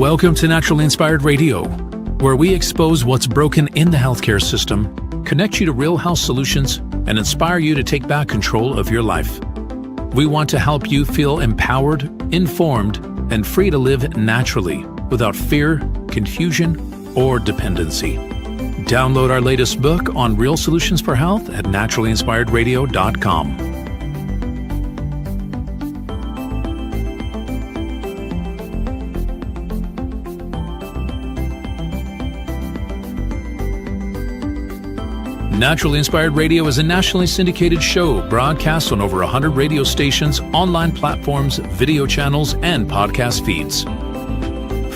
Welcome to Naturally Inspired Radio, where we expose what's broken in the healthcare system, connect you to real health solutions, and inspire you to take back control of your life. We want to help you feel empowered, informed, and free to live naturally without fear, confusion, or dependency. Download our latest book on real solutions for health at naturallyinspiredradio.com. Naturally Inspired Radio is a nationally syndicated show broadcast on over 100 radio stations, online platforms, video channels, and podcast feeds.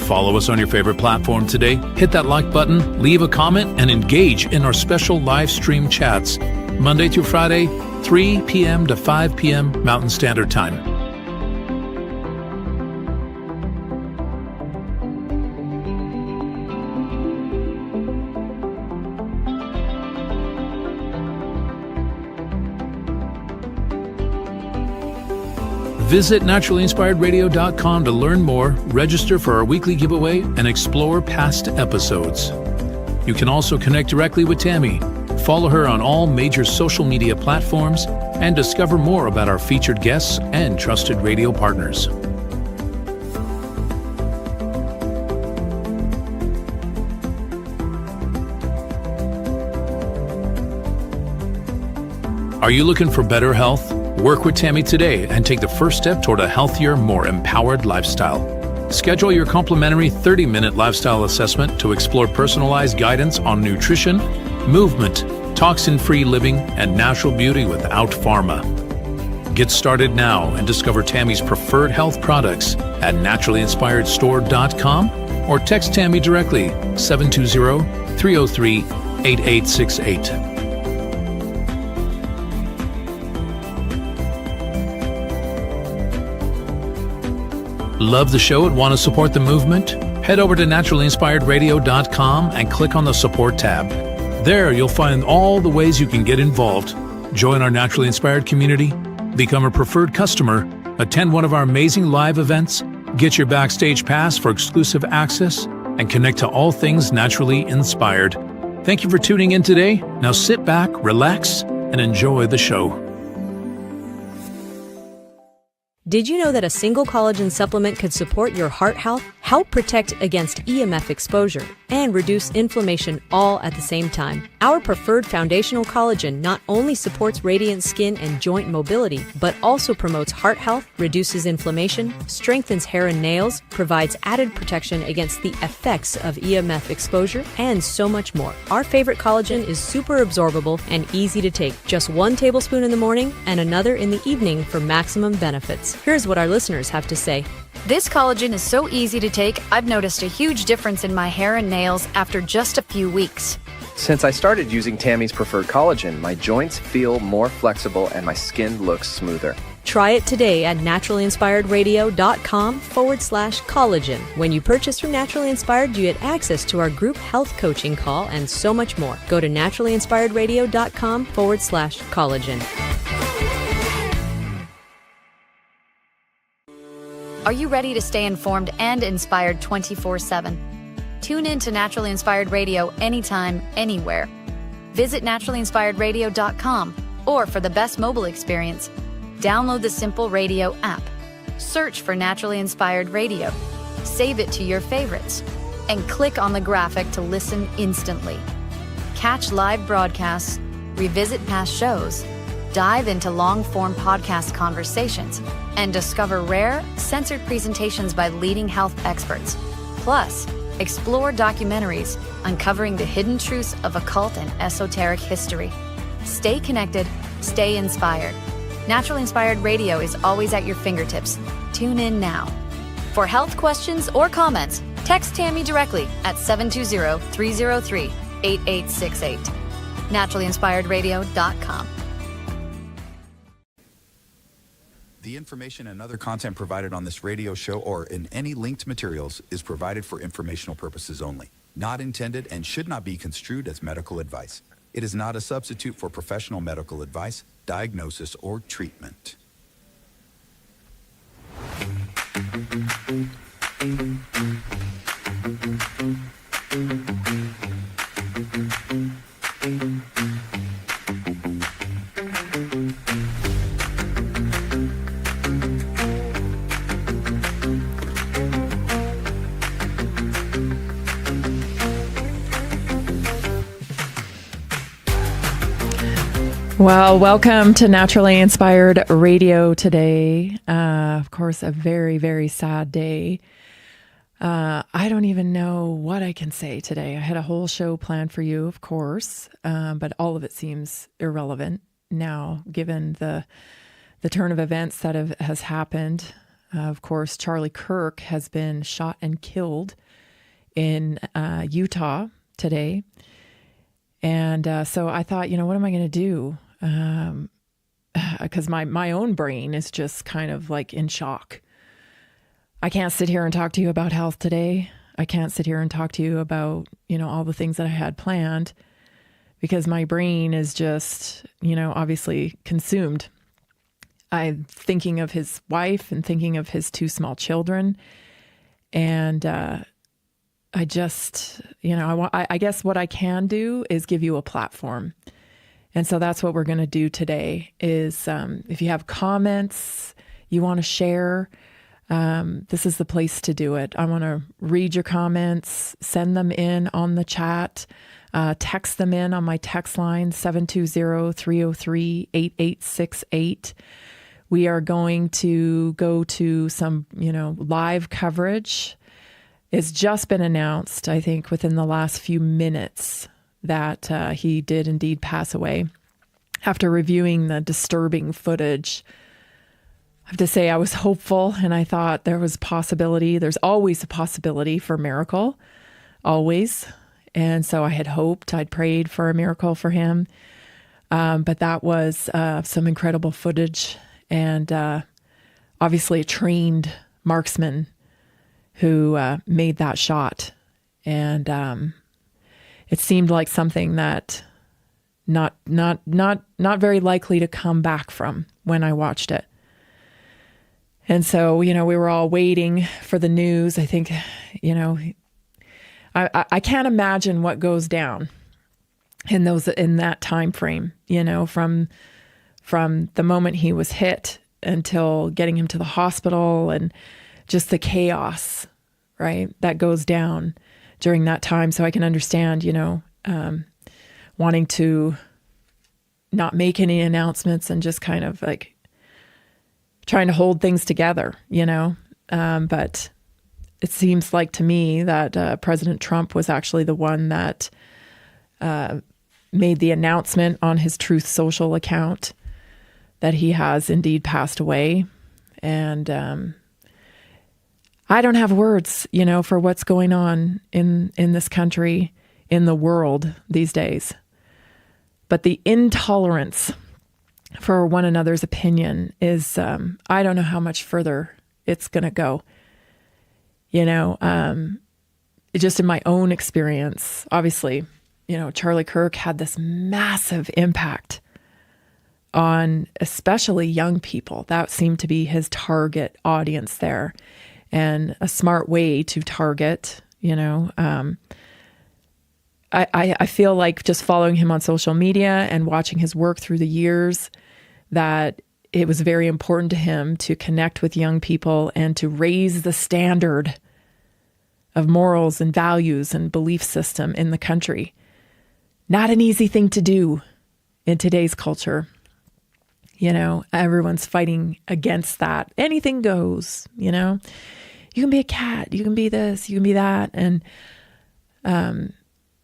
Follow us on your favorite platform today, hit that like button, leave a comment, and engage in our special live stream chats, Monday through Friday, 3 p.m. to 5 p.m. Mountain Standard Time. Visit naturallyinspiredradio.com to learn more, register for our weekly giveaway, and explore past episodes. You can also connect directly with Tammy, follow her on all major social media platforms, and discover more about our featured guests and trusted radio partners. Are you looking for better health? Work with Tammy today and take the first step toward a healthier, more empowered lifestyle. Schedule your complimentary 30-minute lifestyle assessment to explore personalized guidance on nutrition, movement, toxin-free living, and natural beauty without pharma. Get started now and discover Tammy's preferred health products at naturallyinspiredstore.com or text Tammy directly 720-303-8868. Love the show and want to support the movement? Head over to naturallyinspiredradio.com and click on the support tab. There you'll find all the ways you can get involved. Join our Naturally Inspired community, become a preferred customer, attend one of our amazing live events, get your backstage pass for exclusive access, and connect to all things naturally inspired. Thank you for tuning in today. Now sit back, relax, and enjoy the show. Did you know that a single collagen supplement could support your heart health, help protect against EMF exposure, and reduce inflammation all at the same time? Our preferred foundational collagen not only supports radiant skin and joint mobility, but also promotes heart health, reduces inflammation, strengthens hair and nails, provides added protection against the effects of EMF exposure, and so much more. Our favorite collagen is super absorbable and easy to take. Just 1 tablespoon in the morning and another in the evening for maximum benefits. Here's what our listeners have to say. This collagen is so easy to take, I've noticed a huge difference in my hair and nails after just a few weeks. Since I started using Tammy's preferred collagen, my joints feel more flexible and my skin looks smoother. Try it today at naturallyinspiredradio.com/collagen. When you purchase from Naturally Inspired, you get access to our group health coaching call and so much more. Go to naturallyinspiredradio.com/collagen. Are you ready to stay informed and inspired 24/7? Tune in to Naturally Inspired Radio anytime, anywhere. Visit naturallyinspiredradio.com, or for the best mobile experience, download the Simple Radio app. Search for Naturally Inspired Radio, save it to your favorites, and click on the graphic to listen instantly. Catch live broadcasts, revisit past shows, dive into long-form podcast conversations, and discover rare, censored presentations by leading health experts. Plus, explore documentaries uncovering the hidden truths of occult and esoteric history. Stay connected, stay inspired. Naturally Inspired Radio is always at your fingertips. Tune in now. For health questions or comments, text Tammy directly at 720-303-8868. naturallyinspiredradio.com. The information and other content provided on this radio show or in any linked materials is provided for informational purposes only, not intended and should not be construed as medical advice. It is not a substitute for professional medical advice, diagnosis, or treatment. Well, welcome to Naturally Inspired Radio today. Of course, a very, very sad day. I don't even know what I can say today. I had a whole show planned for you, of course, but all of it seems irrelevant now, given the turn of events that has happened. Of course, Charlie Kirk has been shot and killed in Utah today. And so I thought, what am I going to do? Because my own brain is just kind of like in shock. I can't sit here and talk to you about health today. I can't sit here and talk to you about, all the things that I had planned, because my brain is just, obviously consumed. I'm thinking of his wife and thinking of his 2 small children. And I just, I guess what I can do is give you a platform. And so that's what we're going to do today is if you have comments you want to share, this is the place to do it. I want to read your comments, send them in on the chat, text them in on my text line, 720-303-8868. We are going to go to some, live coverage. It's just been announced, I think, within the last few minutes that he did indeed pass away. After reviewing the disturbing footage, I have to say I was hopeful, and I thought there was possibility. There's always a possibility for a miracle, always. And so I had hoped, I'd prayed for a miracle for him. But that was some incredible footage, and obviously a trained marksman who made that shot. And it seemed like something that not very likely to come back from when I watched it. And so, we were all waiting for the news. I think, I can't imagine what goes down in that time frame, from the moment he was hit until getting him to the hospital, and just the chaos, right, that goes down during that time. So I can understand, wanting to not make any announcements and just kind of like trying to hold things together, but it seems like to me that President Trump was actually the one that made the announcement on his Truth Social account that he has indeed passed away. And I don't have words, for what's going on in this country, in the world these days. But the intolerance for one another's opinion is, I don't know how much further it's going to go. Just in my own experience, obviously, Charlie Kirk had this massive impact on especially young people. That seemed to be his target audience there. And a smart way to target, I feel like just following him on social media and watching his work through the years, that it was very important to him to connect with young people and to raise the standard of morals and values and belief system in the country. Not an easy thing to do in today's culture. Everyone's fighting against that. Anything goes, you can be a cat, you can be this, you can be that. And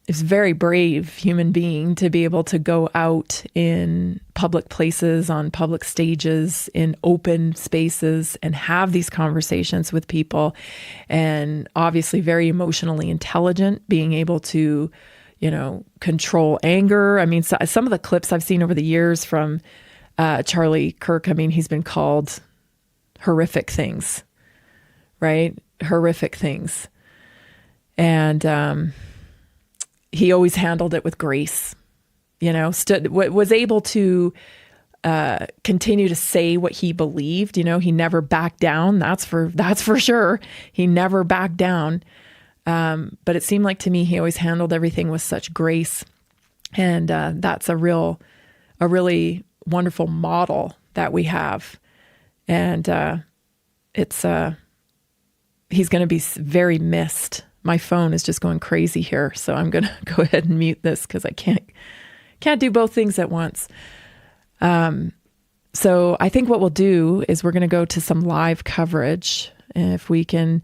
it's a very brave human being to be able to go out in public places, on public stages, in open spaces, and have these conversations with people. And obviously very emotionally intelligent, being able to, control anger. I mean, some of the clips I've seen over the years from Charlie Kirk, he's been called horrific things, right? Horrific things. And he always handled it with grace, was able to continue to say what he believed. He never backed down. That's for sure. He never backed down. But it seemed like to me, he always handled everything with such grace. And that's a really wonderful model that we have. And he's going to be very missed. My phone is just going crazy here, so I'm going to go ahead and mute this because I can't do both things at once. So I think what we'll do is we're going to go to some live coverage. And if we can,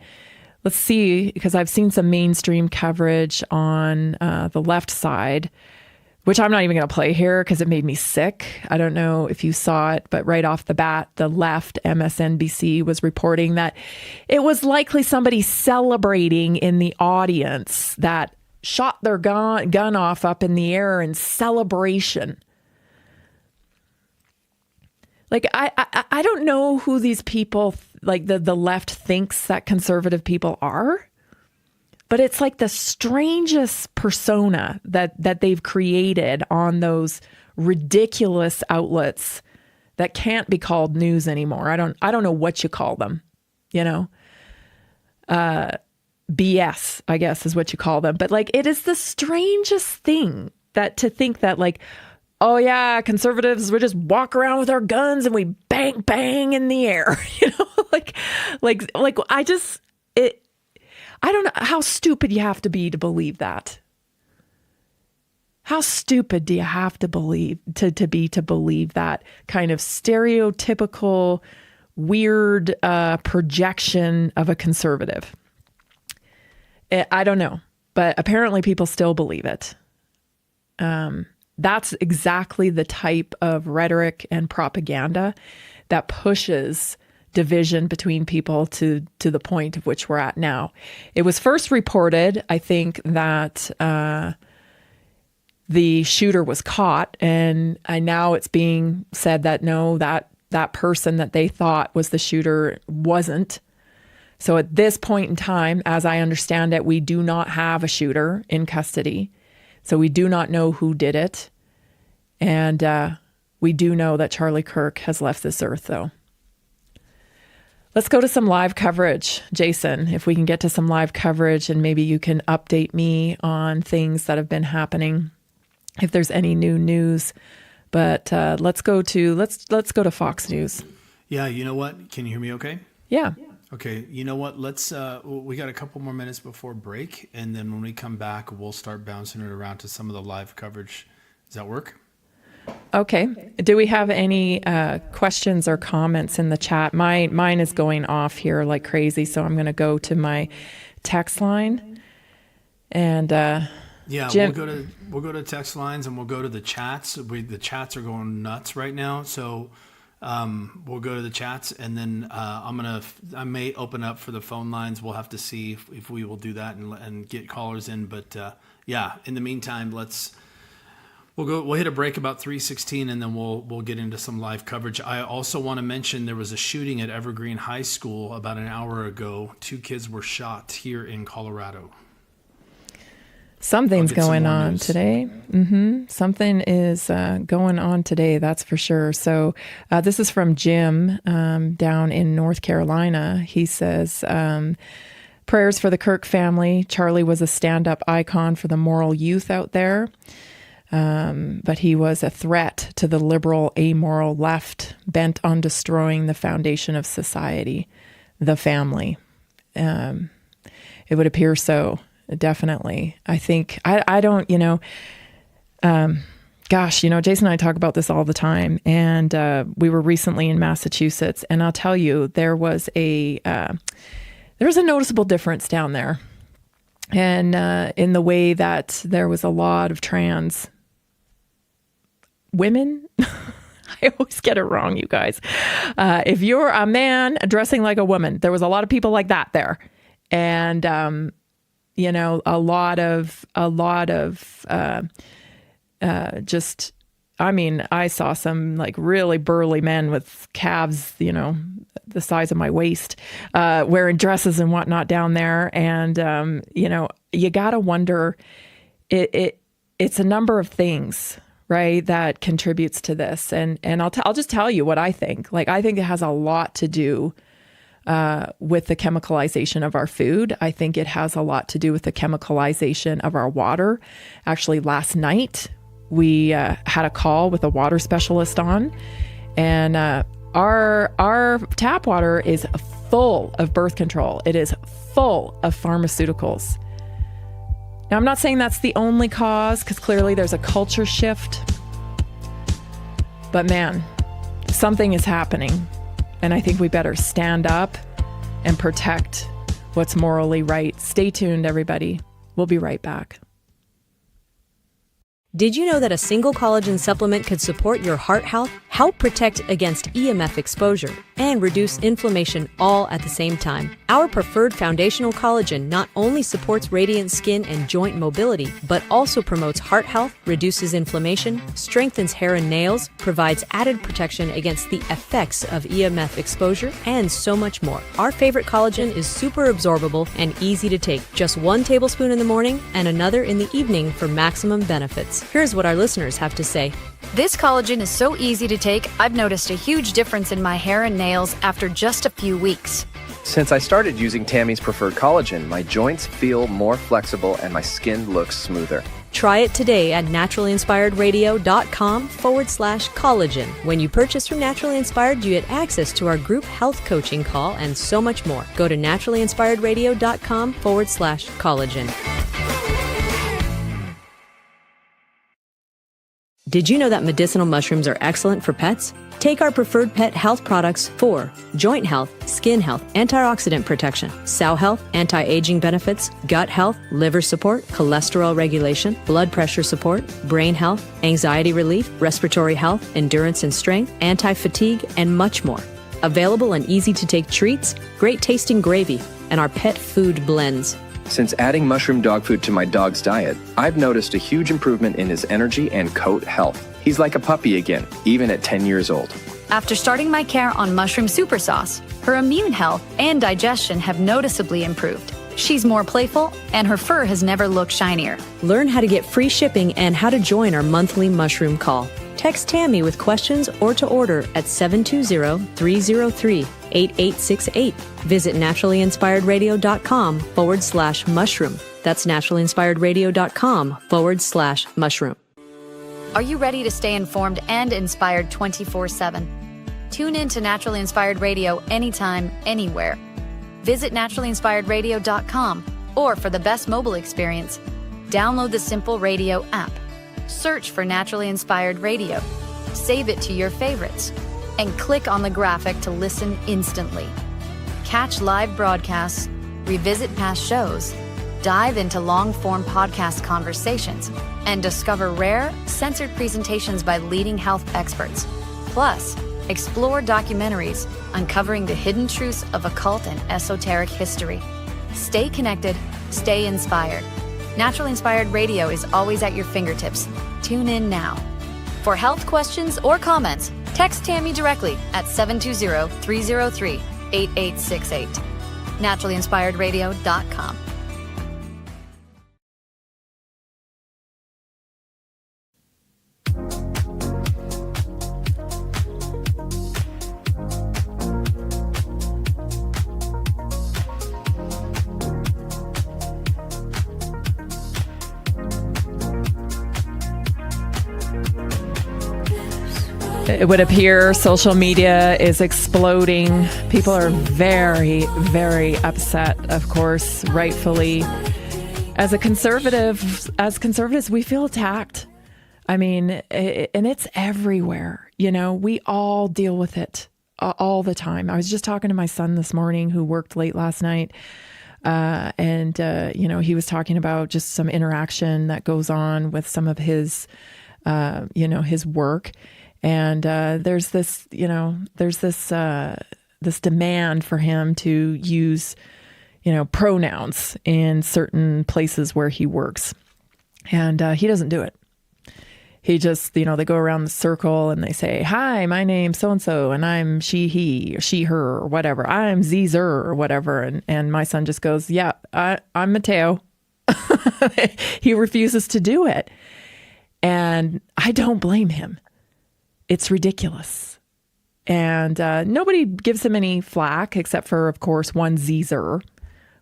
let's see, because I've seen some mainstream coverage on the left side, which I'm not even going to play here because it made me sick. I don't know if you saw it, but right off the bat, the left, MSNBC, was reporting that it was likely somebody celebrating in the audience that shot their gun off up in the air in celebration. Like, I don't know who these people, like the left thinks that conservative people are. But it's like the strangest persona that they've created on those ridiculous outlets that can't be called news anymore. I don't know what you call them, BS, I guess is what you call them. But like, it is the strangest thing that to think that like, oh yeah, conservatives, we just walk around with our guns and we bang, bang in the air, I don't know how stupid you have to be to believe that. How stupid do you have to believe to believe that kind of stereotypical, weird projection of a conservative? I don't know, but apparently people still believe it. That's exactly the type of rhetoric and propaganda that pushes division between people to the point of which we're at now. It was first reported, I think, that the shooter was caught, and now it's being said that no, that person that they thought was the shooter wasn't. So at this point in time, as I understand it, we do not have a shooter in custody. So we do not know who did it. And we do know that Charlie Kirk has left this earth, though. Let's go to some live coverage, Jason, if we can get to some live coverage, and maybe you can update me on things that have been happening, if there's any new news. But let's go to Fox News. Yeah, you know what? Can you hear me okay? Yeah. Okay, you know what? Let's we got a couple more minutes before break, and then when we come back, we'll start bouncing it around to some of the live coverage. Does that work? Okay. Do we have any questions or comments in the chat? Mine is going off here like crazy, so I'm going to go to my text line. And Jim, we'll go to text lines, and we'll go to the chats. The chats are going nuts right now, so we'll go to the chats, and then I may open up for the phone lines. We'll have to see if we will do that and get callers in. But in the meantime, We'll hit a break about 3:16, and then we'll get into some live coverage. I also want to mention there was a shooting at Evergreen High School about an hour ago. 2 kids were shot here in Colorado. Something's going on today. Mm-hmm. Something is going on today, that's for sure. So this is from Jim down in North Carolina. He says, prayers for the Kirk family. Charlie was a stand-up icon for the moral youth out there. But he was a threat to the liberal, amoral left bent on destroying the foundation of society, the family. It would appear so, definitely. I think, I don't, Jason and I talk about this all the time. And we were recently in Massachusetts, and I'll tell you, there was a noticeable difference down there. And in the way that there was a lot of trans women. I always get it wrong, you guys. If you're a man dressing like a woman, there was a lot of people like that there. And, a lot of I saw some like really burly men with calves, the size of my waist, wearing dresses and whatnot down there. And, you got to wonder, it's a number of things, right, that contributes to this. And I'll just tell you what I think. Like, I think it has a lot to do with the chemicalization of our food. I think it has a lot to do with the chemicalization of our water. Actually, last night we had a call with a water specialist on, and our tap water is full of birth control. It is full of pharmaceuticals. Now, I'm not saying that's the only cause, because clearly there's a culture shift. But man, something is happening. And I think we better stand up and protect what's morally right. Stay tuned, everybody. We'll be right back. Did you know that a single collagen supplement could support your heart health, help protect against EMF exposure, and reduce inflammation all at the same time? Our preferred foundational collagen not only supports radiant skin and joint mobility, but also promotes heart health, reduces inflammation, strengthens hair and nails, provides added protection against the effects of EMF exposure, and so much more. Our favorite collagen is super absorbable and easy to take. Just 1 tablespoon in the morning and another in the evening for maximum benefits. Here's what our listeners have to say. This collagen is so easy to take, I've noticed a huge difference in my hair and nails after just a few weeks. Since I started using Tammy's preferred collagen, my joints feel more flexible and my skin looks smoother. Try it today at naturallyinspiredradio.com/collagen. When you purchase from Naturally Inspired, you get access to our group health coaching call and so much more. Go to naturallyinspiredradio.com/collagen. Did you know that medicinal mushrooms are excellent for pets? Take our preferred pet health products for joint health, skin health, antioxidant protection, sow health, anti-aging benefits, gut health, liver support, cholesterol regulation, blood pressure support, brain health, anxiety relief, respiratory health, endurance and strength, anti-fatigue, and much more. Available in easy-to-take treats, great-tasting gravy, and our pet food blends. Since adding mushroom dog food to my dog's diet, I've noticed a huge improvement in his energy and coat health. He's like a puppy again, even at 10 years old. After starting my care on mushroom super sauce, her immune health and digestion have noticeably improved. She's more playful, and her fur has never looked shinier. Learn how to get free shipping and how to join our monthly mushroom call. Text Tammy with questions or to order at 720-303-8868. Visit naturallyinspiredradio.com/mushroom. That's naturallyinspiredradio.com/mushroom. Are you ready to stay informed and inspired 24/7? Tune in to Naturally Inspired Radio anytime, anywhere. Visit naturallyinspiredradio.com, or for the best mobile experience, download the Simple Radio app. Search for Naturally Inspired Radio, save it to your favorites, and click on the graphic to listen instantly. Catch live broadcasts, revisit past shows, dive into long-form podcast conversations, and discover rare, censored presentations by leading health experts. Plus, explore documentaries uncovering the hidden truths of occult and esoteric history. Stay connected, stay inspired. Naturally Inspired Radio is always at your fingertips. Tune in now. For health questions or comments, text Tammy directly at 720-303-8868. naturallyinspiredradio.com. It would appear social media is exploding. People are very, very upset, of course, rightfully. As conservatives, we feel attacked. I mean, and it's everywhere. You know, we all deal with it all the time. I was just talking to my son this morning who worked late last night. And he was talking about just some interaction that goes on with some of his, his work. And there's this demand for him to use, pronouns in certain places where he works. And he doesn't do it. He just, they go around the circle and they say, "Hi, my name's so-and-so, and I'm she, he, or she, her, or whatever. I'm Zer, or whatever." And my son just goes, "Yeah, I'm Mateo." He refuses to do it. And I don't blame him. It's ridiculous. And nobody gives him any flack except for, of course, one Zer.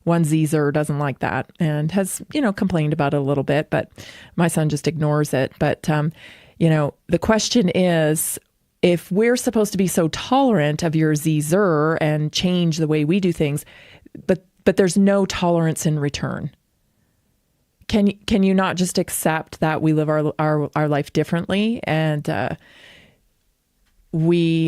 One Zer doesn't like that and has, complained about it a little bit, but my son just ignores it. But, the question is, if we're supposed to be so tolerant of your Zer and change the way we do things, but there's no tolerance in return. Can you not just accept that we live our life differently and we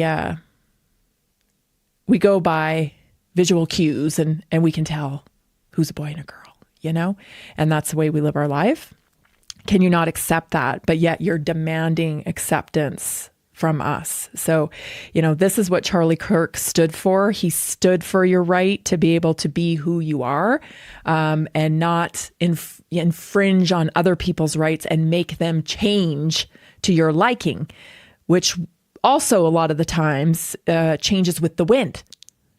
go by visual cues and we can tell who's a boy and a girl, and that's the way we live our life. Can you not accept that? But yet you're demanding acceptance from us. So, this is what Charlie Kirk stood for. He stood for your right to be able to be who you are, and not infringe on other people's rights and make them change to your liking, which also a lot of the times changes with the wind,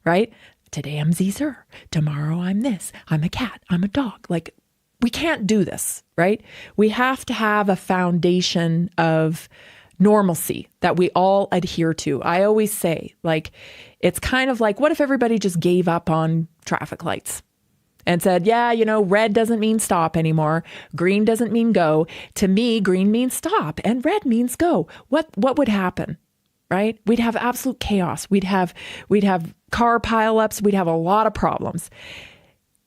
right? Today I'm Zer. Tomorrow I'm this. I'm a cat. I'm a dog. Like, we can't do this, right? We have to have a foundation of normalcy that we all adhere to. I always say, it's kind of like, what if everybody just gave up on traffic lights and said, red doesn't mean stop anymore. Green doesn't mean go. To me, green means stop and red means go. What would happen? Right? We'd have absolute chaos. We'd have car pileups. We'd have a lot of problems.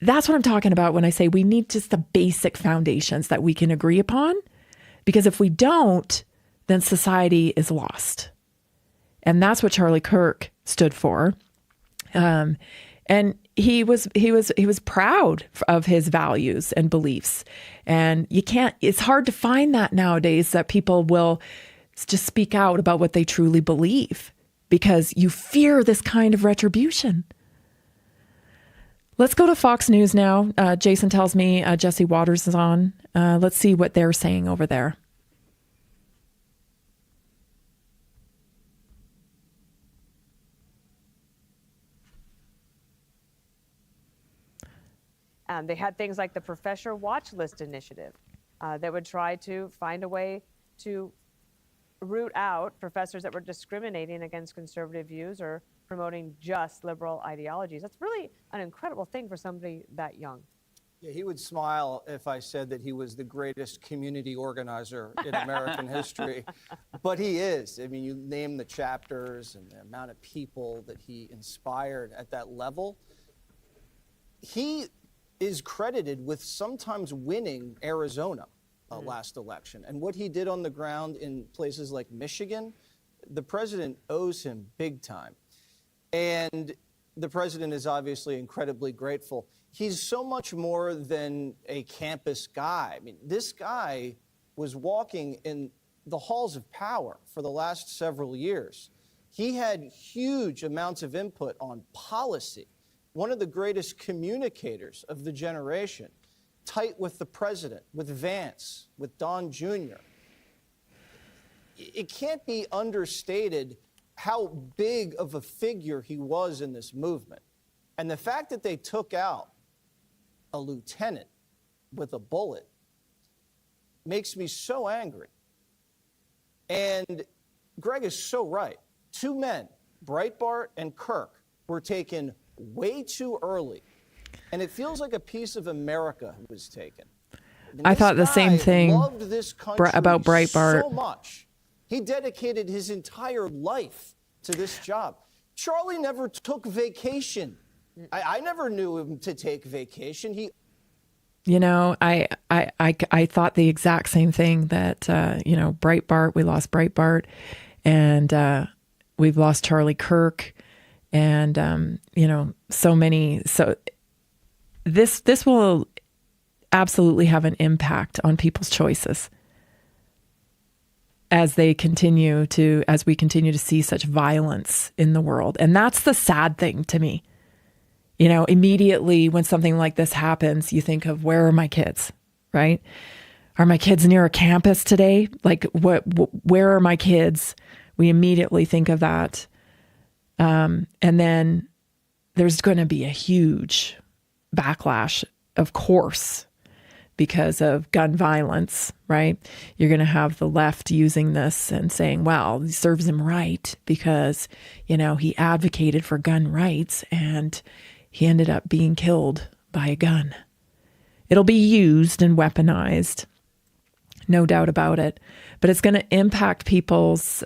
That's what I'm talking about when I say we need just the basic foundations that we can agree upon, because if we don't, then society is lost. And that's what Charlie Kirk stood for. And he was proud of his values and beliefs. And it's hard to find that nowadays, that people will just speak out about what they truly believe because you fear this kind of retribution. Let's go to Fox News now. Jason tells me Jesse Waters is on. Let's see what they're saying over there. They had things like the Professor Watch List initiative that would try to find a way to root out professors that were discriminating against conservative views or promoting just liberal ideologies. That's really an incredible thing for somebody that young. Yeah, he would smile if I said that he was the greatest community organizer in American history, but he is. I mean, you name the chapters and the amount of people that he inspired at that level. He is credited with sometimes winning Arizona last election. And what he did on the ground in places like Michigan, the president owes him big time. And the president is obviously incredibly grateful. He's so much more than a campus guy. I mean, this guy was walking in the halls of power for the last several years. He had huge amounts of input on policy. One of the greatest communicators of the generation, tight with the president, with Vance, with Don Jr. It can't be understated how big of a figure he was in this movement. And the fact that they took out a lieutenant with a bullet makes me so angry. And Greg is so right. Two men, Breitbart and Kirk, were taken way too early. And it feels like a piece of America was taken. I thought the same thing about Breitbart. So much. He dedicated his entire life to this job. Charlie never took vacation. I never knew him to take vacation. I thought the exact same thing that, Breitbart, we lost Breitbart, and we've lost Charlie Kirk, and, so many. So this will absolutely have an impact on people's choices as we continue to see such violence in the world. And that's the sad thing to me. Immediately when something like this happens, you think of, where are my kids, right? Are my kids near a campus today? Where are my kids? We immediately think of that. And then there's going to be a huge backlash, of course, because of gun violence, right? You're going to have the left using this and saying, well, it serves him right because, he advocated for gun rights and he ended up being killed by a gun. It'll be used and weaponized, no doubt about it. But it's going to impact people's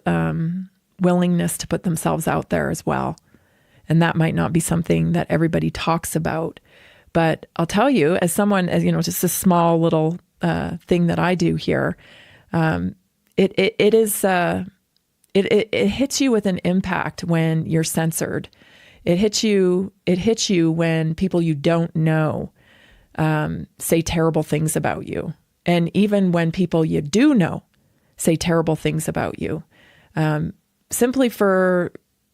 willingness to put themselves out there as well. And that might not be something that everybody talks about. But I'll tell you, as someone, just a small little thing that I do here, it hits you with an impact when you're censored. It hits you when people you don't know say terrible things about you, and even when people you do know say terrible things about you, simply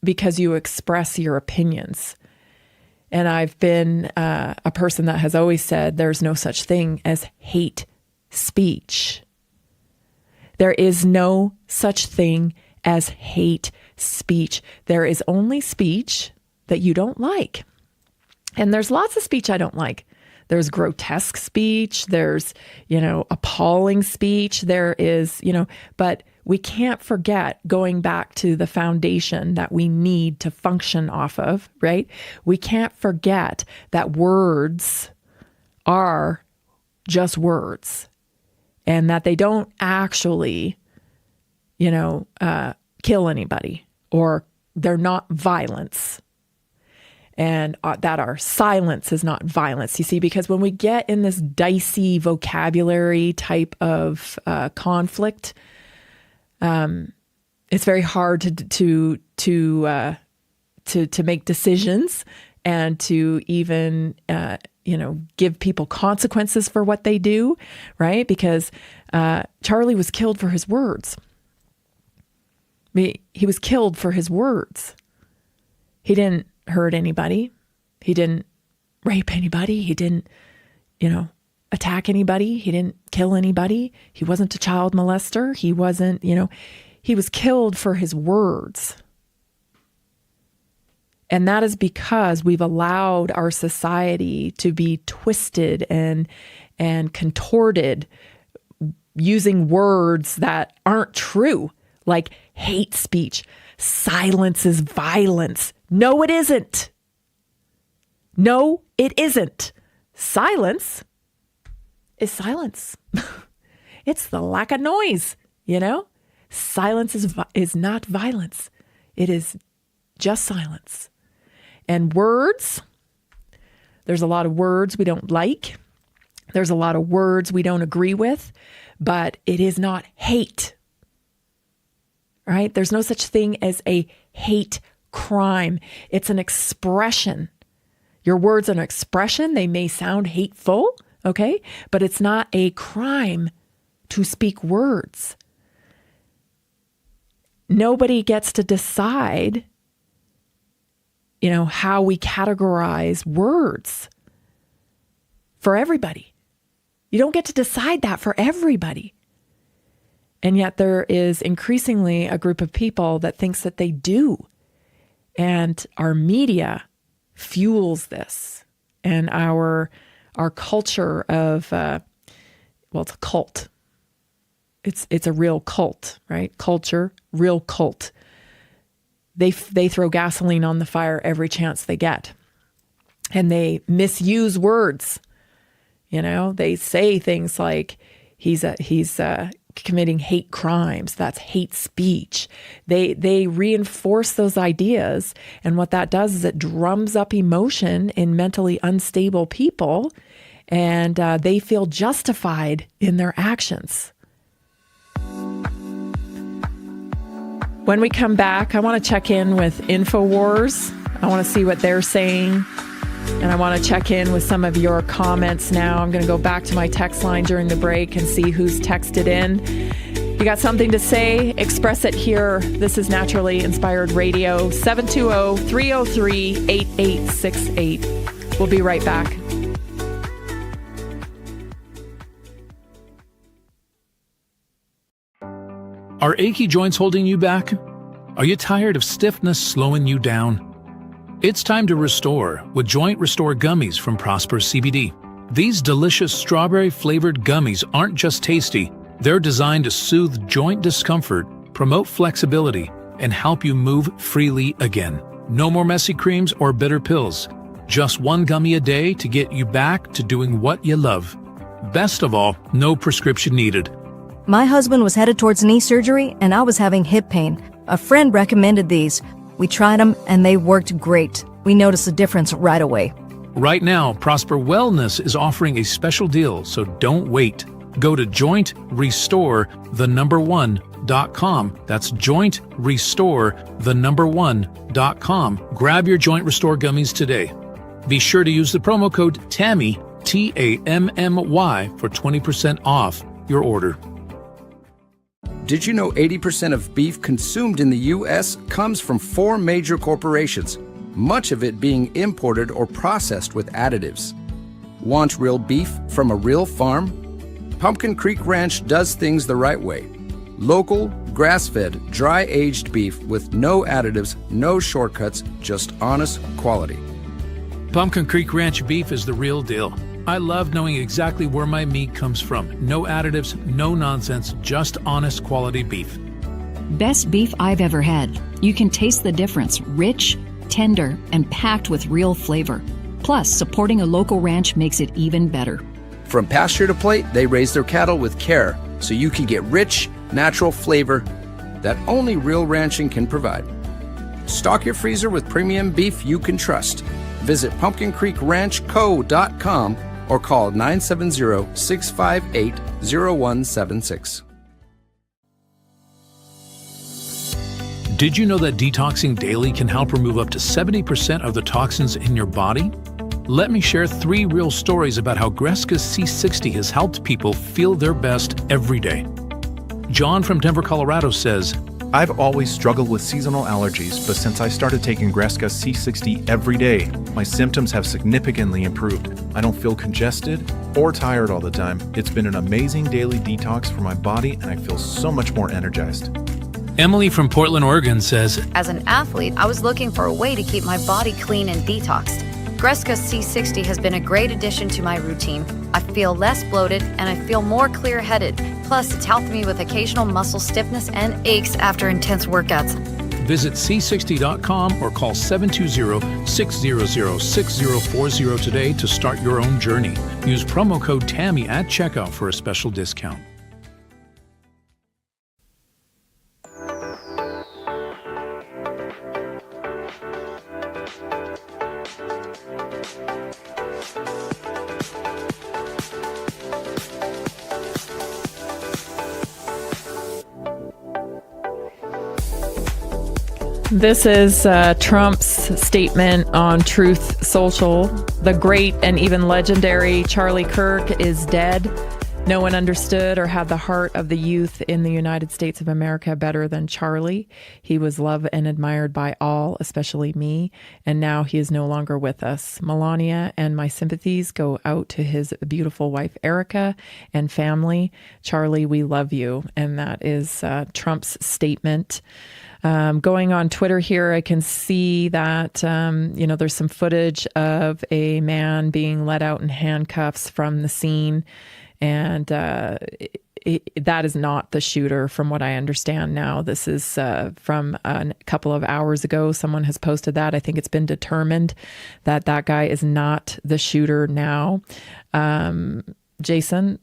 because you express your opinions. And I've been a person that has always said there's no such thing as hate speech. There is no such thing as hate speech. There is only speech that you don't like. And there's lots of speech I don't like. There's grotesque speech. There's, appalling speech. There is, but we can't forget, going back to the foundation that we need to function off of, right? We can't forget that words are just words and that they don't actually, kill anybody, or they're not violence. And that our silence is not violence, you see, because when we get in this dicey vocabulary type of conflict, it's very hard to make decisions and to even give people consequences for what they do, right? Because Charlie was killed for his words. He was killed for his words. He didn't hurt anybody. He didn't rape anybody. He didn't, attack anybody. He didn't kill anybody. He wasn't a child molester. He wasn't, he was killed for his words. And that is because we've allowed our society to be twisted and contorted using words that aren't true, like hate speech. Silence is violence. No, it isn't. No, it isn't. Silence is silence. It's the lack of noise, Silence is not violence. It is just silence. And words, there's a lot of words we don't like. There's a lot of words we don't agree with, but it is not hate. Right? There's no such thing as a hate crime. It's an expression. Your words are an expression. They may sound hateful, okay? But it's not a crime to speak words. Nobody gets to decide, how we categorize words for everybody. You don't get to decide that for everybody. And yet there is increasingly a group of people that thinks that they do. And our media fuels this. And our culture of, it's a cult. It's a real cult, right? Culture, real cult. They throw gasoline on the fire every chance they get. And they misuse words. They say things like, he's committing hate crimes. That's hate speech. They reinforce those ideas. And what that does is it drums up emotion in mentally unstable people, and they feel justified in their actions. When we come back, I want to check in with InfoWars. I want to see what they're saying. And I want to check in with some of your comments now. I'm going to go back to my text line during the break and see who's texted in. You got something to say? Express it here. This is Naturally Inspired Radio, 720-303-8868. We'll be right back. Are achy joints holding you back? Are you tired of stiffness slowing you down? It's time to restore with Joint Restore Gummies from Prosper CBD. These delicious strawberry-flavored gummies aren't just tasty, they're designed to soothe joint discomfort, promote flexibility, and help you move freely again. No more messy creams or bitter pills. Just one gummy a day to get you back to doing what you love. Best of all, no prescription needed. My husband was headed towards knee surgery, and I was having hip pain. A friend recommended these. We tried them, and they worked great. We noticed a difference right away. Right now, Prosper Wellness is offering a special deal, so don't wait. Go to jointrestore1.com. That's jointrestore1.com. Grab your Joint Restore gummies today. Be sure to use the promo code TAMMY, TAMMY, for 20% off your order. Did you know 80% of beef consumed in the U.S. comes from 4 major corporations, much of it being imported or processed with additives? Want real beef from a real farm? Pumpkin Creek Ranch does things the right way. Local, grass-fed, dry-aged beef with no additives, no shortcuts, just honest quality. Pumpkin Creek Ranch beef is the real deal. I love knowing exactly where my meat comes from. No additives, no nonsense, just honest quality beef. Best beef I've ever had. You can taste the difference. Rich, tender, and packed with real flavor. Plus, supporting a local ranch makes it even better. From pasture to plate, they raise their cattle with care so you can get rich, natural flavor that only real ranching can provide. Stock your freezer with premium beef you can trust. Visit pumpkincreekranchco.com or call 970-658-0176. Did you know that detoxing daily can help remove up to 70% of the toxins in your body? Let me share 3 real stories about how Greska's C60 has helped people feel their best every day. John from Denver, Colorado says, I've always struggled with seasonal allergies, but since I started taking Greska C60 every day, my symptoms have significantly improved. I don't feel congested or tired all the time. It's been an amazing daily detox for my body, and I feel so much more energized. Emily from Portland, Oregon says, As an athlete, I was looking for a way to keep my body clean and detoxed. Greska C60 has been a great addition to my routine. I feel less bloated and I feel more clear-headed. Plus, it's helped me with occasional muscle stiffness and aches after intense workouts. Visit c60.com or call 720-600-6040 today to start your own journey. Use promo code TAMMY at checkout for a special discount. This is Trump's statement on Truth Social. The great and even legendary Charlie Kirk is dead. No one understood or had the heart of the youth in the United States of America better than Charlie. He was loved and admired by all, especially me, and now he is no longer with us. Melania and my sympathies go out to his beautiful wife, Erica, and family. Charlie, we love you. And that is Trump's statement. Going on Twitter here, I can see that, there's some footage of a man being let out in handcuffs from the scene. And that is not the shooter from what I understand now. This is from a couple of hours ago. Someone has posted that. I think it's been determined that that guy is not the shooter now. Jason,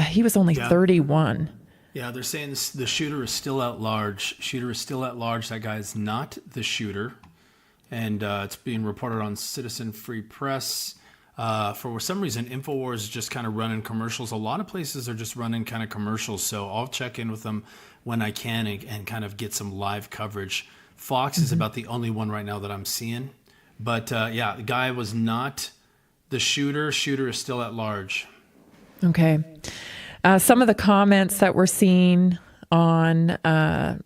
he was only 31. Yeah, they're saying the shooter is still at large. That guy is not the shooter. And it's being reported on Citizen Free Press. For some reason, InfoWars is just kind of running commercials. A lot of places are just running kind of commercials. So I'll check in with them when I can and kind of get some live coverage. Fox is about the only one right now that I'm seeing. But the guy was not the shooter. Shooter is still at large. Okay. Some of the comments that we're seeing on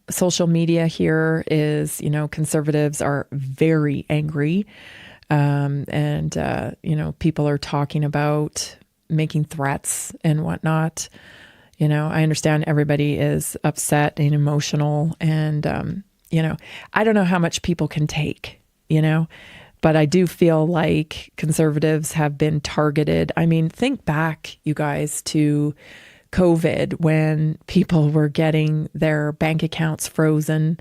social media here is, conservatives are very angry. People are talking about making threats and whatnot. I understand everybody is upset and emotional and, I don't know how much people can take, But I do feel like conservatives have been targeted. I mean, think back, you guys, to COVID when people were getting their bank accounts frozen.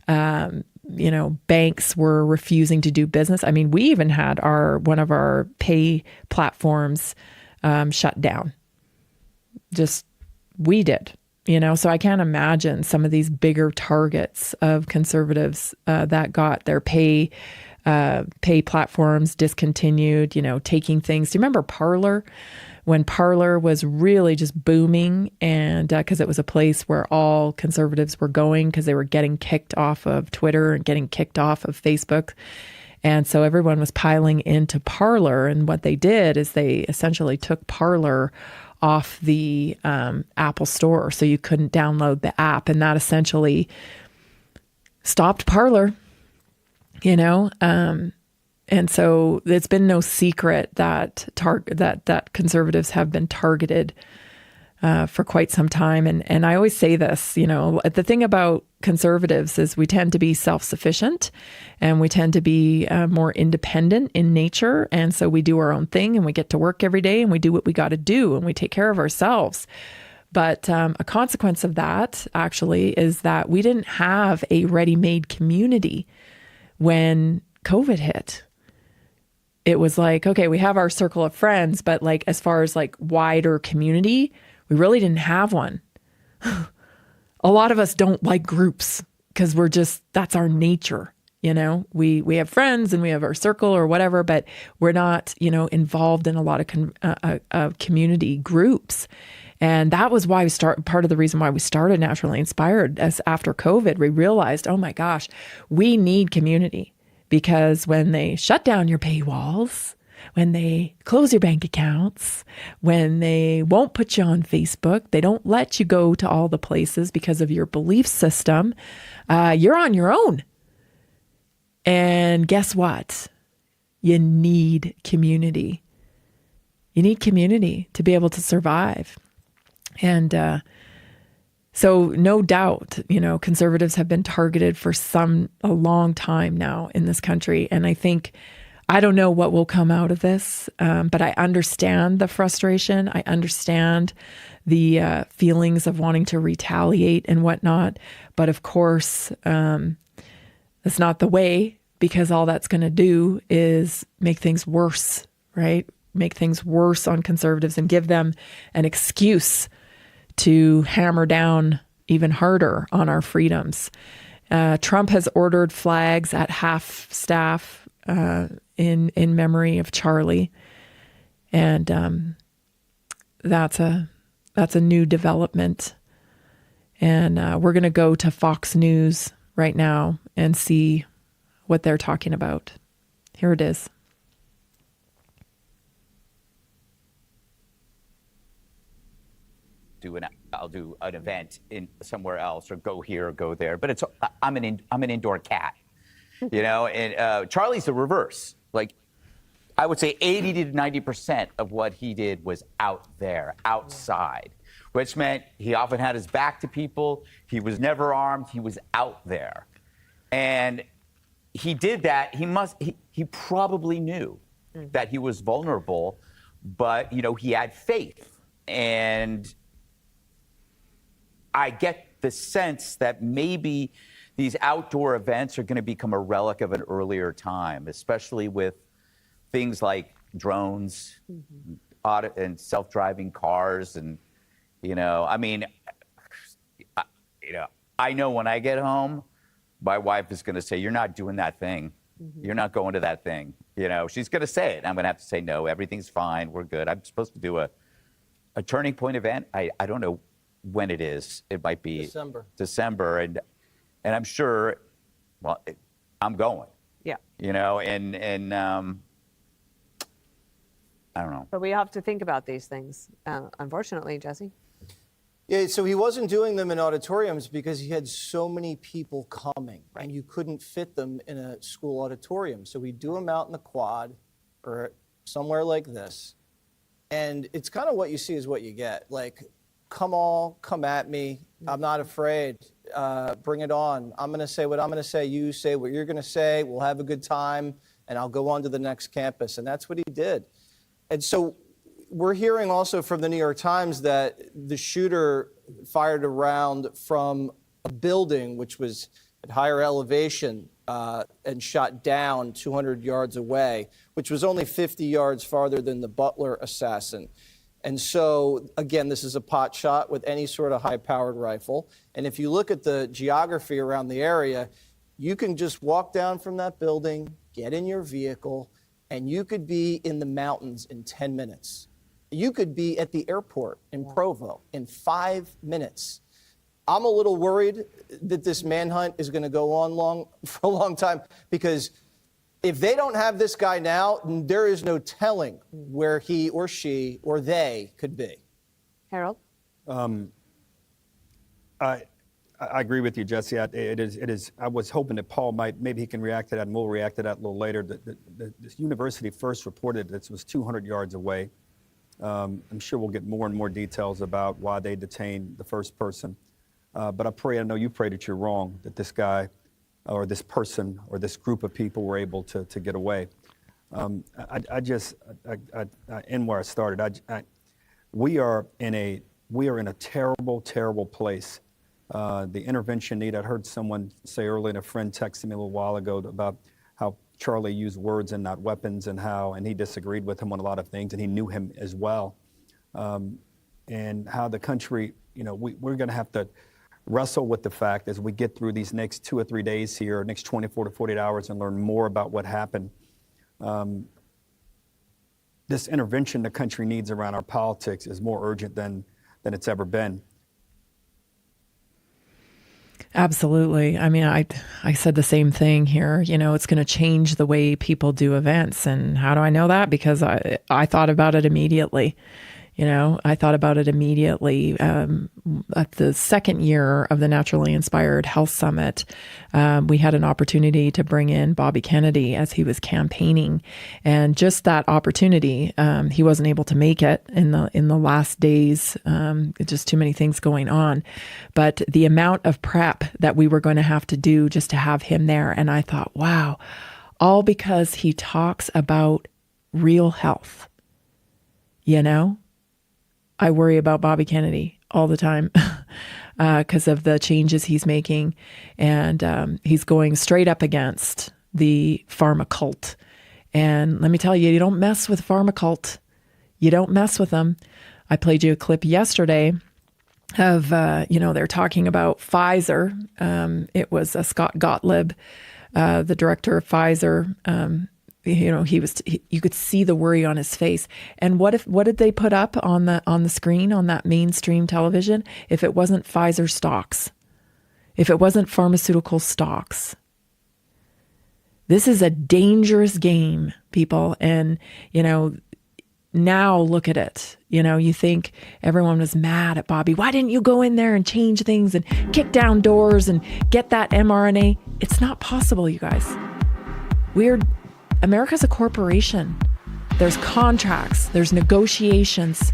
Banks were refusing to do business. I mean, we even had one of our pay platforms shut down. We did. So I can't imagine some of these bigger targets of conservatives that got their pay platforms discontinued, taking things. Do you remember Parler? When Parler was really just booming, and because it was a place where all conservatives were going because they were getting kicked off of Twitter and getting kicked off of Facebook. And so everyone was piling into Parler. And what they did is they essentially took Parler off the Apple Store, so you couldn't download the app. And that essentially stopped Parler, And so it's been no secret that that conservatives have been targeted for quite some time. And I always say this, the thing about conservatives is we tend to be self-sufficient and we tend to be more independent in nature. And so we do our own thing and we get to work every day and we do what we got to do and we take care of ourselves. But a consequence of that actually is that we didn't have a ready-made community when COVID hit. It was like, okay, we have our circle of friends, but like as far as like wider community, we really didn't have one. A lot of us don't like groups because that's our nature. We have friends and we have our circle or whatever, but we're not, involved in a lot of community groups. And that was why part of the reason why we started Naturally Inspired. As after COVID, we realized, oh my gosh, we need community. Because when they shut down your paywalls, when they close your bank accounts, when they won't put you on Facebook, they don't let you go to all the places because of your belief system, you're on your own. And guess what? You need community. You need community to be able to survive. And so no doubt, conservatives have been targeted for a long time now in this country. And I don't know what will come out of this, but I understand the frustration. I understand the feelings of wanting to retaliate and whatnot. But of course, that's not the way, because all that's going to do is make things worse, right? Make things worse on conservatives and give them an excuse to hammer down even harder on our freedoms. Trump has ordered flags at half staff in memory of Charlie, and that's a new development. And we're going to go to Fox News right now and see what they're talking about. Here it is. I'll do an event in somewhere else, or go here or go there. But I'm an indoor cat, And Charlie's the reverse. Like, I would say 80 to 90% of what he did was out there, outside, which meant he often had his back to people. He was never armed. He was out there, and he did that. He probably knew that he was vulnerable, but he had faith. And I get the sense that maybe these outdoor events are going to become a relic of an earlier time, especially with things like drones, and self-driving cars. And, I know when I get home, my wife is going to say, you're not doing that thing. You're not going to that thing. She's going to say it. I'm going to have to say, no, everything's fine. We're good. I'm supposed to do a turning point event. I don't know when it is. It might be December. And I'm sure, I'm going. Yeah. And I don't know. But we have to think about these things, unfortunately, Jesse. Yeah, so he wasn't doing them in auditoriums because he had so many people coming, and you couldn't fit them in a school auditorium. So he'd do them out in the quad or somewhere like this. And it's kind of what you see is what you get. Like, come at me. I'm not afraid. Bring it on. I'm going to say what I'm going to say. You say what you're going to say. We'll have a good time. and I'll go on to the next campus. And that's what he did. And so we're hearing also from the New York Times that the shooter fired a round from a building which was at higher elevation and shot down 200 yards away, which was only 50 yards farther than the Butler assassin. And so, again, this is a pot shot with any sort of high-powered rifle. And if you look at the geography around the area, you can just walk down from that building, get in your vehicle, and you could be in the mountains in 10 minutes. You could be at the airport in Provo in 5 minutes. I'm a little worried that this manhunt is going to go on for a long time, because if they don't have this guy now, there is no telling where he or she or they could be. Harold? I agree with you, Jesse. It is. I was hoping that Paul maybe he can react to that, and we'll react to that a little later. The university first reported this was 200 yards away. I'm sure we'll get more and more details about why they detained the first person. But I know you pray that you're wrong, that this guy or this person or this group of people were able to get away. I end where I started. We are in a terrible, terrible place. The intervention need, I heard someone say earlier, and a friend texted me a little while ago about how Charlie used words and not weapons, and he disagreed with him on a lot of things, and he knew him as well. And how the country, we're going to have to wrestle with the fact as we get through these next 2 or 3 days here, next 24 to 48 hours, and learn more about what happened. This intervention the country needs around our politics is more urgent than it's ever been. Absolutely. I mean, I said the same thing here. It's going to change the way people do events. And how do I know that? Because I thought about it immediately. I thought about it immediately. At the second year of the Naturally Inspired Health Summit, we had an opportunity to bring in Bobby Kennedy as he was campaigning, and just that opportunity, he wasn't able to make it in the last days. Just too many things going on, but the amount of prep that we were going to have to do just to have him there, and I thought, wow, all because he talks about real health. I worry about Bobby Kennedy all the time because of the changes he's making. And he's going straight up against the pharma cult. And let me tell you, you don't mess with pharma cult. You don't mess with them. I played you a clip yesterday of, they're talking about Pfizer. It was Scott Gottlieb, the director of Pfizer. You could see the worry on his face. And what did they put up on the screen on that mainstream television? If it wasn't Pfizer stocks, if it wasn't pharmaceutical stocks. This is a dangerous game, people. And, now look at it. You think everyone was mad at Bobby. Why didn't you go in there and change things and kick down doors and get that mRNA? It's not possible, you guys. America's a corporation. There's contracts. There's negotiations.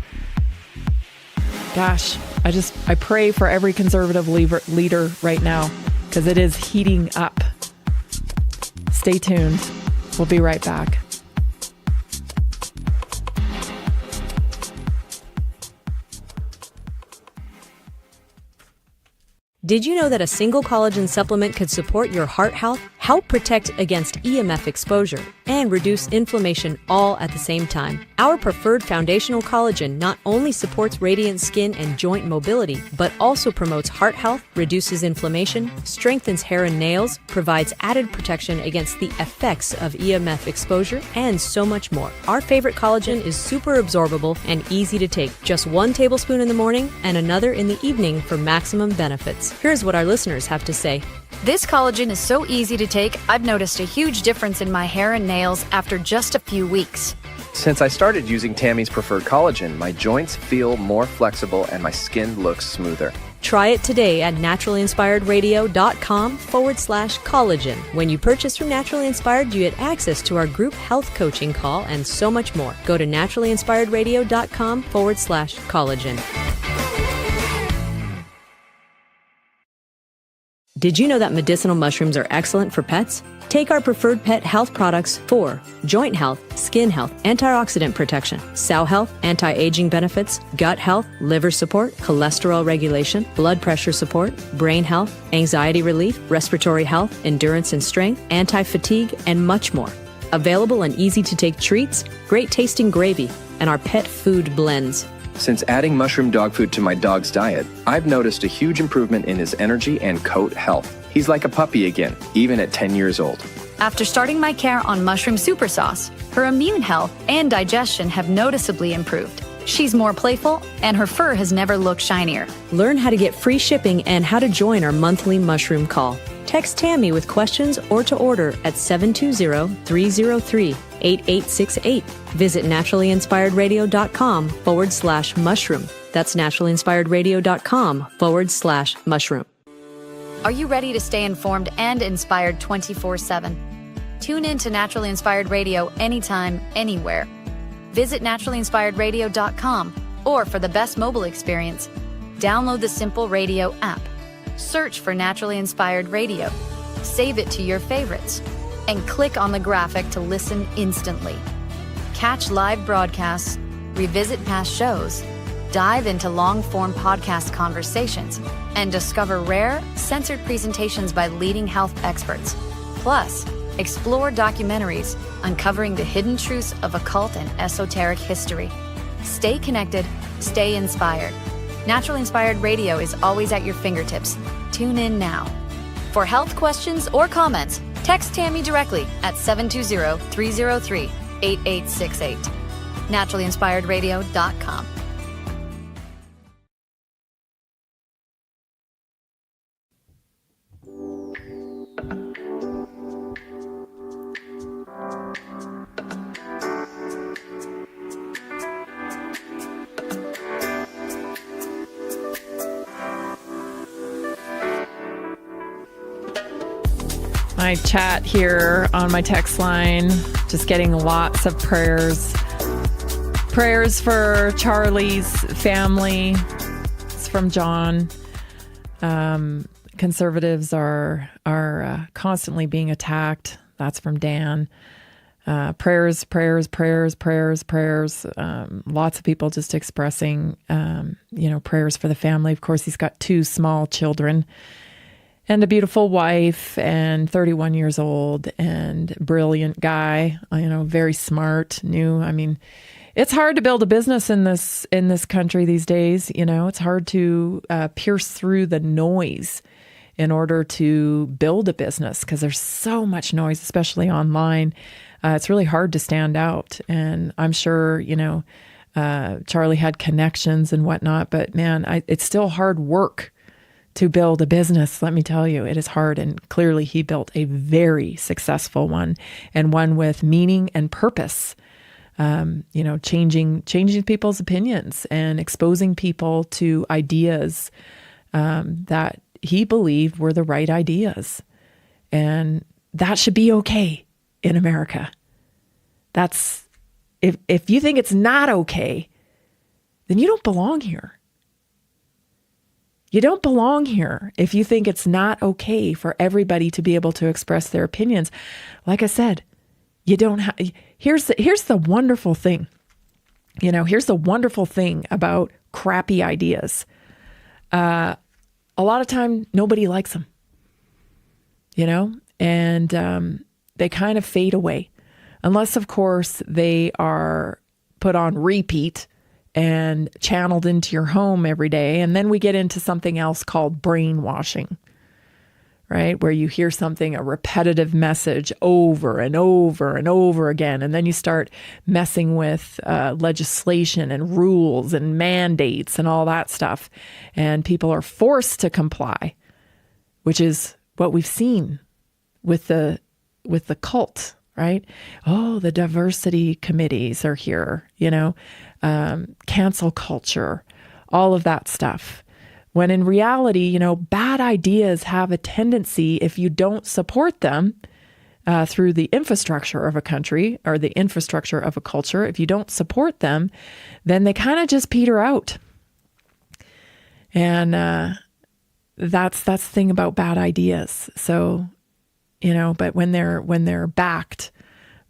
Gosh, I pray for every conservative leader right now, because it is heating up. Stay tuned. We'll be right back. Did you know that a single collagen supplement could support your heart health, help protect against EMF exposure, and reduce inflammation all at the same time? Our preferred foundational collagen not only supports radiant skin and joint mobility, but also promotes heart health, reduces inflammation, strengthens hair and nails, provides added protection against the effects of EMF exposure, and so much more. Our favorite collagen is super absorbable and easy to take. Just 1 tablespoon in the morning and another in the evening for maximum benefits. Here's what our listeners have to say. This collagen is so easy to take, I've noticed a huge difference in my hair and nails after just a few weeks. Since I started using Tammy's preferred collagen, my joints feel more flexible and my skin looks smoother. Try it today at naturallyinspiredradio.com/collagen. When you purchase from Naturally Inspired, you get access to our group health coaching call and so much more. Go to naturallyinspiredradio.com/collagen. Did you know that medicinal mushrooms are excellent for pets? Take our preferred pet health products for joint health, skin health, antioxidant protection, sow health, anti-aging benefits, gut health, liver support, cholesterol regulation, blood pressure support, brain health, anxiety relief, respiratory health, endurance and strength, anti-fatigue, and much more. Available in easy-to-take treats, great-tasting gravy, and our pet food blends. Since adding mushroom dog food to my dog's diet, I've noticed a huge improvement in his energy and coat health. He's like a puppy again, even at 10 years old. After starting my care on mushroom super sauce, her immune health and digestion have noticeably improved. She's more playful, and her fur has never looked shinier. Learn how to get free shipping and how to join our monthly mushroom call. Text Tammy with questions or to order at 720-303-8868. Visit naturallyinspiredradio.com/mushroom. That's naturallyinspiredradio.com/mushroom. Are you ready to stay informed and inspired 24/7? Tune in to Naturally Inspired Radio anytime, anywhere. Visit naturallyinspiredradio.com, or for the best mobile experience, download the Simple Radio app. Search for Naturally Inspired Radio, save it to your favorites, and click on the graphic to listen instantly. Catch live broadcasts, revisit past shows, dive into long-form podcast conversations, and discover rare, censored presentations by leading health experts. Plus, explore documentaries uncovering the hidden truths of occult and esoteric history. Stay connected, stay inspired. Naturally Inspired Radio is always at your fingertips. Tune in now. For health questions or comments, text Tammy directly at 720-303-8868. naturallyinspiredradio.com. My chat here on my text line, just getting lots of prayers. Prayers for Charlie's family. It's from John. Conservatives are constantly being attacked. That's from Dan. Prayers. Lots of people just expressing, prayers for the family. Of course, he's got 2 small children and a beautiful wife, and 31 years old, and brilliant guy, very smart, new. I mean, it's hard to build a business in this country these days. It's hard to pierce through the noise in order to build a business, because there's so much noise, especially online. It's really hard to stand out. And I'm sure, Charlie had connections and whatnot, but man, it's still hard work to build a business. Let me tell you, it is hard. And clearly he built a very successful one, and one with meaning and purpose. Changing people's opinions and exposing people to ideas that he believed were the right ideas. And that should be okay in America. That's, if you think it's not okay, then you don't belong here. You don't belong here if you think it's not okay for everybody to be able to express their opinions. Like I said, you don't have. Here's the wonderful thing. Here's the wonderful thing about crappy ideas. A lot of time, nobody likes them. And they kind of fade away, unless, of course, they are put on repeat and channeled into your home every day. And then we get into something else called brainwashing, right? Where you hear something, a repetitive message over and over and over again. And then you start messing with legislation and rules and mandates and all that stuff. And people are forced to comply, which is what we've seen with the cult, right? Oh, the diversity committees are here, cancel culture, all of that stuff. When in reality, bad ideas have a tendency, if you don't support them through the infrastructure of a country or the infrastructure of a culture, if you don't support them, then they kind of just peter out. And that's the thing about bad ideas. So, but when they're backed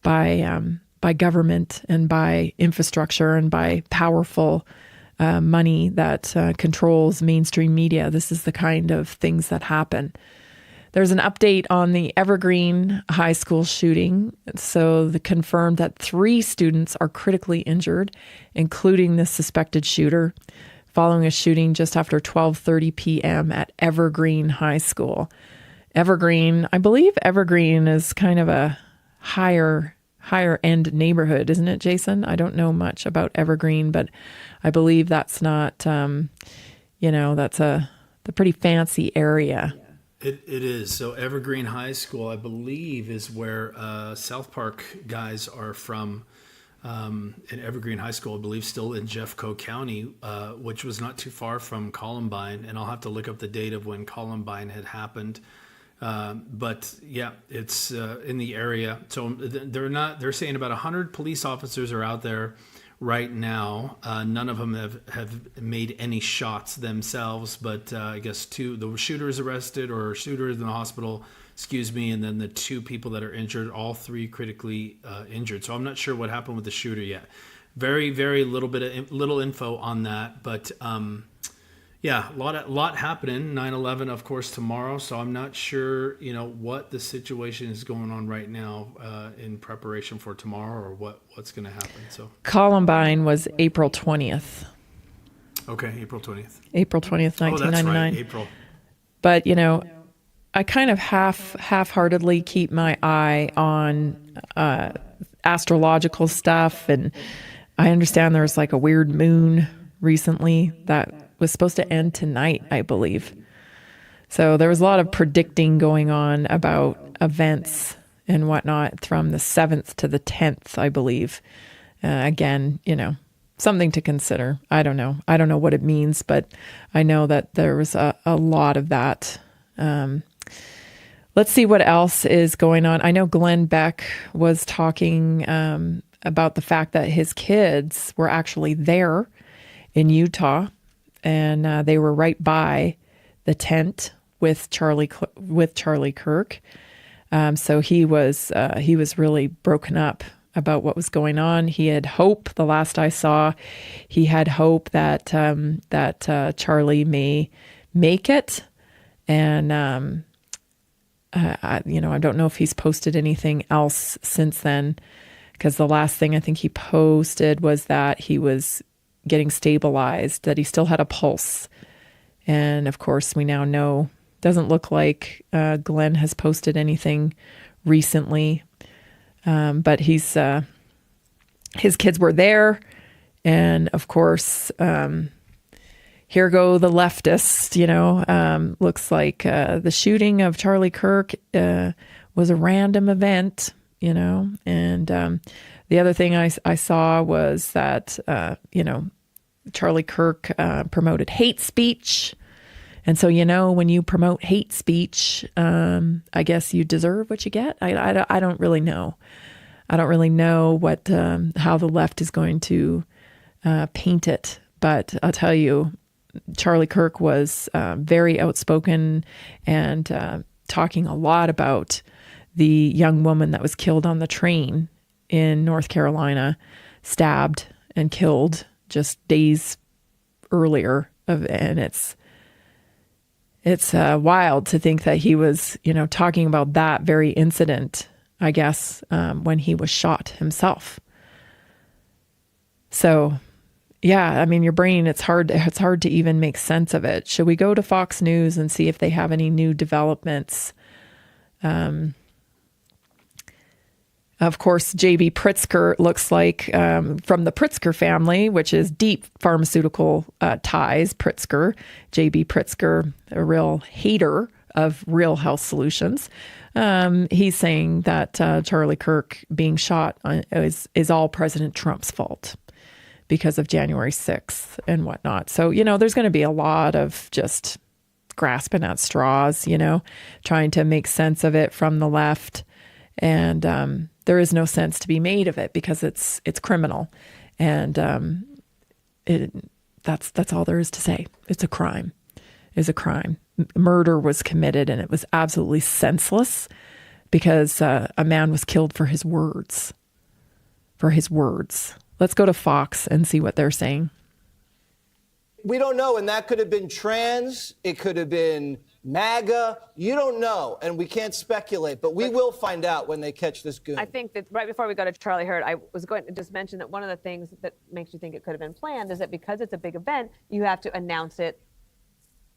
by government and by infrastructure and by powerful money that controls mainstream media, this is the kind of things that happen. There's an update on the Evergreen High School shooting. So they confirmed that 3 students are critically injured, including the suspected shooter, following a shooting just after 12:30 p.m. at Evergreen High School. Evergreen, I believe Evergreen is kind of a higher end neighborhood, isn't it, Jason? I don't know much about Evergreen, but I believe that's not, that's the pretty fancy area. It is. So Evergreen High School, I believe, is where South Park guys are from. And Evergreen High School, I believe, still in Jeffco County, which was not too far from Columbine. And I'll have to look up the date of when Columbine had happened. But yeah, it's in the area. So they're saying about 100 police officers are out there right now. None of them have made any shots themselves, but I guess the shooter's arrested or shooter in the hospital, and then the 2 people that are injured, all 3 critically injured. So I'm not sure what happened with the shooter yet. Very, very little info on that, but yeah, a lot happening. 9/11, of course, tomorrow. So I'm not sure, what the situation is going on right now in preparation for tomorrow or what's going to happen. So Columbine was April 20th. Okay, April 20th. April 20th, 1999. Oh, that's right, April. But I kind of half-heartedly keep my eye on astrological stuff, and I understand there's like a weird moon recently that was supposed to end tonight, I believe. So there was a lot of predicting going on about events and whatnot from the 7th to the 10th, I believe. Again, something to consider. I don't know. I don't know what it means, but I know that there was a lot of that. Let's see what else is going on. I know Glenn Beck was talking about the fact that his kids were actually there in Utah, and they were right by the tent with Charlie Kirk. So he was really broken up about what was going on. He had hope. The last I saw, he had hope that Charlie may make it, and I don't know if he's posted anything else since then, because the last thing I think he posted was that he was getting stabilized, that he still had a pulse. And of course, we now know, doesn't look like Glenn has posted anything recently. But his kids were there. And of course, here go the leftists, looks like the shooting of Charlie Kirk was a random event, and the other thing I saw was that, Charlie Kirk promoted hate speech. And so, when you promote hate speech, I guess you deserve what you get. I don't really know. I don't really know what how the left is going to paint it. But I'll tell you, Charlie Kirk was very outspoken and talking a lot about the young woman that was killed on the train in North Carolina, stabbed and killed just days earlier. And it's wild to think that he was, talking about that very incident, I guess, when he was shot himself. So, yeah, I mean, your brain, it's hard to even make sense of it. Should we go to Fox News and see if they have any new developments? Of course, J.B. Pritzker looks like from the Pritzker family, which is deep pharmaceutical ties. Pritzker, J.B. Pritzker, a real hater of Real Health Solutions. He's saying that Charlie Kirk being shot is all President Trump's fault because of January 6th and whatnot. So, there's going to be a lot of just grasping at straws, trying to make sense of it from the left. And there is no sense to be made of it because it's criminal. And that's all there is to say. It's a crime. is a crime. Murder was committed, and it was absolutely senseless because a man was killed for his words. For his words. Let's go to Fox and see what they're saying. We don't know, and that could have been trans, it could have been MAGA, you don't know, and we can't speculate, but we will find out when they catch this goon. I think that right before we go to Charlie Kirk, I was going to just mention that one of the things that makes you think it could have been planned is that because it's a big event, you have to announce it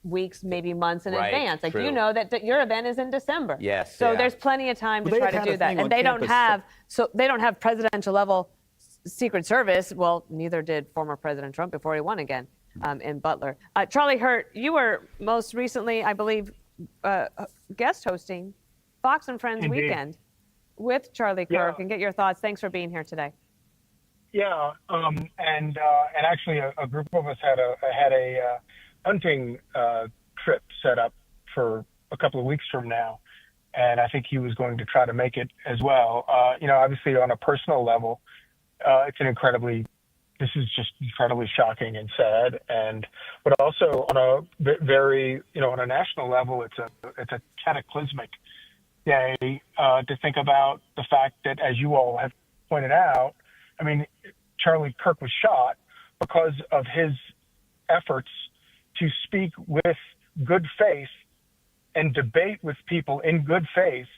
weeks, maybe months in advance. Like, you know that your event is in December. Yes. So there's plenty of time to try to do that. And they don't have presidential level Secret Service. Well, neither did former President Trump before he won again. In Butler. Charlie Kirk, you were most recently, I believe, guest hosting Fox and Friends Weekend with Charlie Kirk, and get your thoughts. Thanks for being here today. Yeah, and actually a group of us had a hunting trip set up for a couple of weeks from now, and I think he was going to try to make it as well. Obviously on a personal level, this is just incredibly shocking and sad, but also on a very, on a national level, it's a cataclysmic day to think about the fact that, as you all have pointed out, I mean, Charlie Kirk was shot because of his efforts to speak with good faith and debate with people in good faith.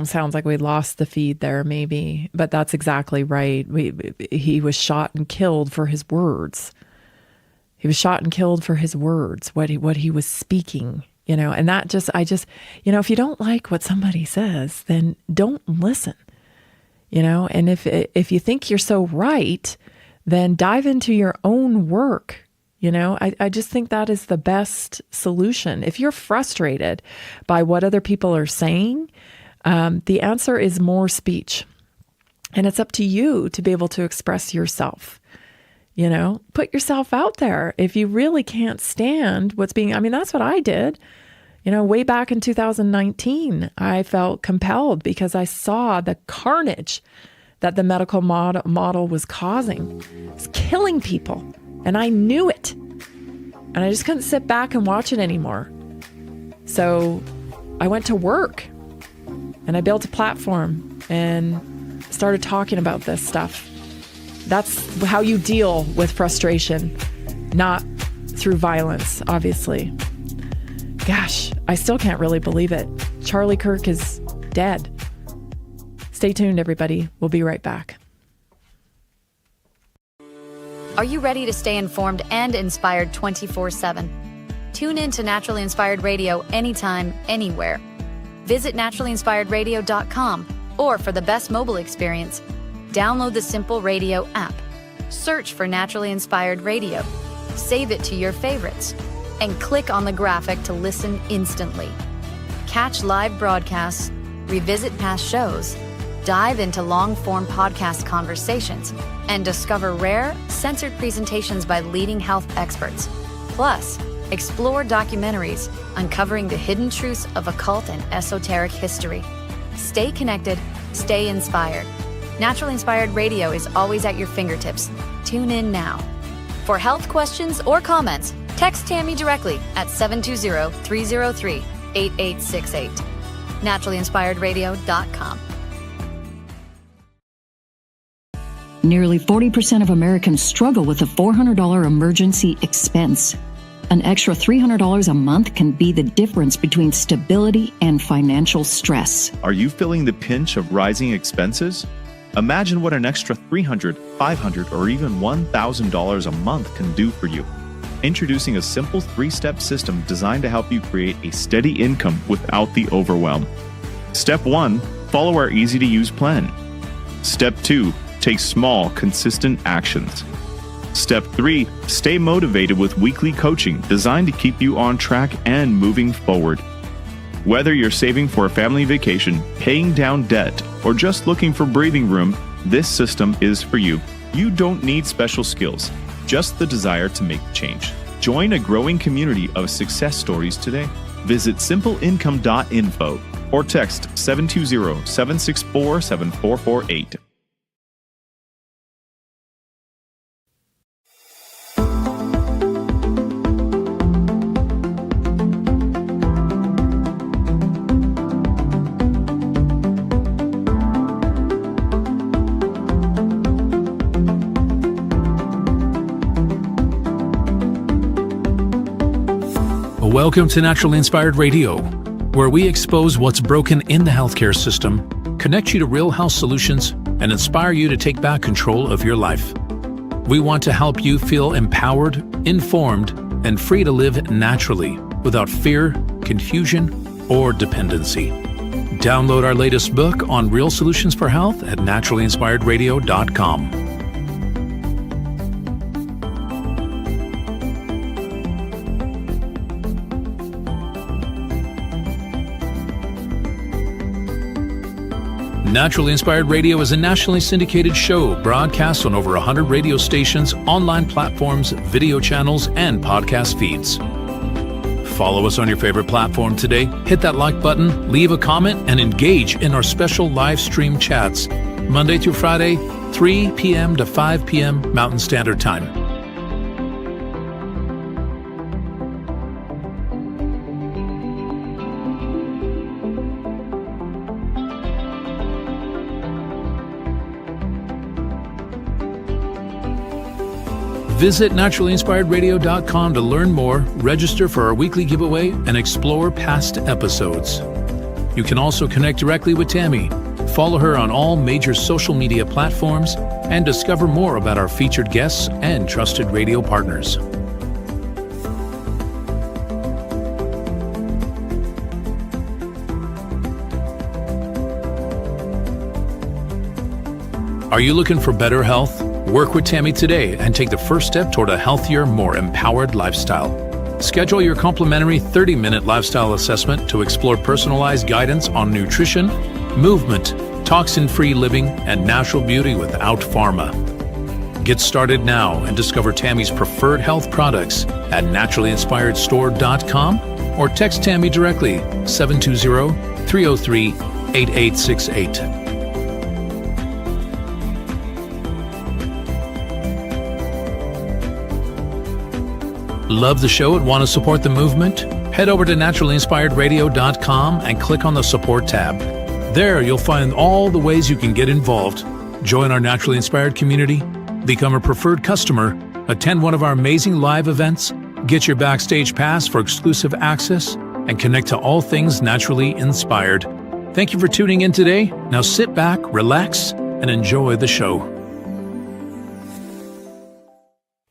Sounds like we lost the feed there, maybe, but that's exactly right. He was shot and killed for his words. He was shot and killed for his words, what he was speaking, and that if you don't like what somebody says, then don't listen, and if you think you're so right, then dive into your own work. I just think that is the best solution. If you're frustrated by what other people are saying, the answer is more speech, and it's up to you to be able to express yourself. Put yourself out there. If you really can't stand that's what I did. Way back in 2019, I felt compelled because I saw the carnage that the medical model was causing. It's killing people, and I knew it, and I just couldn't sit back and watch it anymore. So I went to work. And I built a platform and started talking about this stuff. That's how you deal with frustration, not through violence, obviously. Gosh, I still can't really believe it. Charlie Kirk is dead. Stay tuned, everybody. We'll be right back. Are you ready to stay informed and inspired 24/7? Tune in to Naturally Inspired Radio anytime, anywhere. Visit naturallyinspiredradio.com, or for the best mobile experience, download the Simple Radio app. Search for Naturally Inspired Radio, save it to your favorites, and click on the graphic to listen instantly. Catch live broadcasts, revisit past shows, dive into long-form podcast conversations, and discover rare, censored presentations by leading health experts. Plus, explore documentaries uncovering the hidden truths of occult and esoteric history. Stay connected, stay inspired. Naturally Inspired Radio is always at your fingertips. Tune in now. For health questions or comments, text Tammy directly at 720-303-8868. naturallyinspiredradio.com. Nearly 40% of Americans struggle with a $400 emergency expense. An extra $300 a month can be the difference between stability and financial stress. Are you feeling the pinch of rising expenses? Imagine what an extra $300, $500, or even $1,000 a month can do for you. Introducing a simple 3-step system designed to help you create a steady income without the overwhelm. Step 1, follow our easy-to-use plan. Step 2, take small, consistent actions. Step 3, stay motivated with weekly coaching designed to keep you on track and moving forward. Whether you're saving for a family vacation, paying down debt, or just looking for breathing room, this system is for you. You don't need special skills, just the desire to make change. Join a growing community of success stories today. Visit simpleincome.info or text 720-764-7448. Welcome to Naturally Inspired Radio, where we expose what's broken in the healthcare system, connect you to real health solutions, and inspire you to take back control of your life. We want to help you feel empowered, informed, and free to live naturally without fear, confusion, or dependency. Download our latest book on real solutions for health at naturallyinspiredradio.com. Naturally Inspired Radio is a nationally syndicated show broadcast on over 100 radio stations, online platforms, video channels, and podcast feeds. Follow us on your favorite platform today, hit that like button, leave a comment, and engage in our special live stream chats, Monday through Friday, 3 p.m. to 5 p.m. Mountain Standard Time. Visit naturallyinspiredradio.com to learn more, register for our weekly giveaway, and explore past episodes. You can also connect directly with Tammy, follow her on all major social media platforms, and discover more about our featured guests and trusted radio partners. Are you looking for better health? Work with Tammy today and take the first step toward a healthier, more empowered lifestyle. Schedule your complimentary 30-minute lifestyle assessment to explore personalized guidance on nutrition, movement, toxin-free living, and natural beauty without pharma. Get started now and discover Tammy's preferred health products at naturallyinspiredstore.com or text Tammy directly 720-303-8868. Love the show and want to support the movement? Head over to naturallyinspiredradio.com and click on the support tab. There you'll find all the ways you can get involved. Join our Naturally Inspired community, become a preferred customer, attend one of our amazing live events, get your backstage pass for exclusive access, and connect to all things naturally inspired. Thank you for tuning in today. Now sit back, relax, and enjoy the show.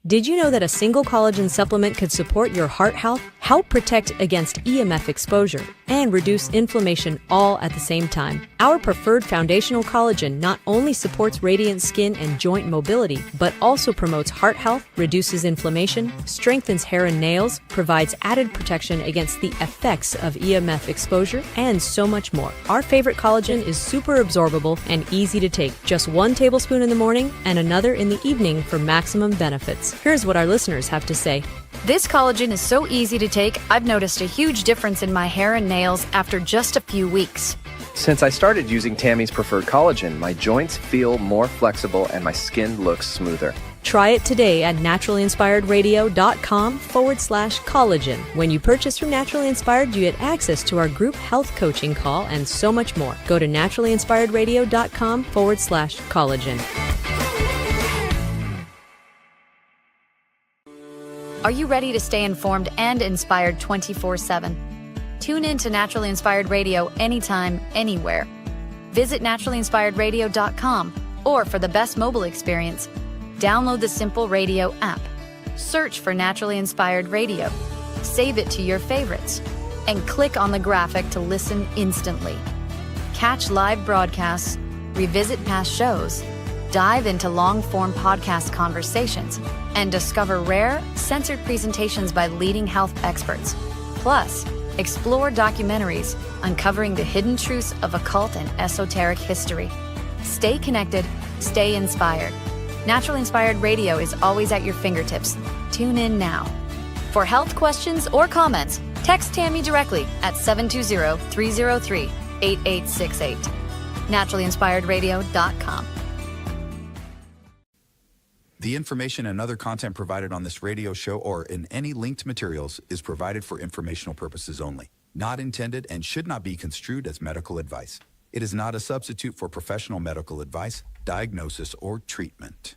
Did you know that a single collagen supplement could support your heart health, help protect against EMF exposure, and reduce inflammation all at the same time? Our preferred foundational collagen not only supports radiant skin and joint mobility, but also promotes heart health, reduces inflammation, strengthens hair and nails, provides added protection against the effects of EMF exposure, and so much more. Our favorite collagen is super absorbable and easy to take. Just 1 tablespoon in the morning and another in the evening for maximum benefits. Here's what our listeners have to say. This collagen is so easy to take, I've noticed a huge difference in my hair and nails after just a few weeks. Since I started using Tammy's preferred collagen, my joints feel more flexible and my skin looks smoother. Try it today at naturallyinspiredradio.com/collagen. When you purchase from Naturally Inspired, you get access to our group health coaching call and so much more. Go to naturallyinspiredradio.com/collagen. Are you ready to stay informed and inspired 24/7? Tune in to Naturally Inspired Radio anytime, anywhere. Visit naturallyinspiredradio.com, or for the best mobile experience, download the Simple Radio app. Search for Naturally Inspired Radio, save it to your favorites, and click on the graphic to listen instantly. Catch live broadcasts, revisit past shows, dive into long-form podcast conversations, and discover rare, censored presentations by leading health experts. Plus, explore documentaries uncovering the hidden truths of occult and esoteric history. Stay connected, stay inspired. Naturally Inspired Radio is always at your fingertips. Tune in now. For health questions or comments, text Tammy directly at 720-303-8868. naturallyinspiredradio.com. The information and other content provided on this radio show or in any linked materials is provided for informational purposes only, not intended and should not be construed as medical advice. It is not a substitute for professional medical advice, diagnosis, or treatment.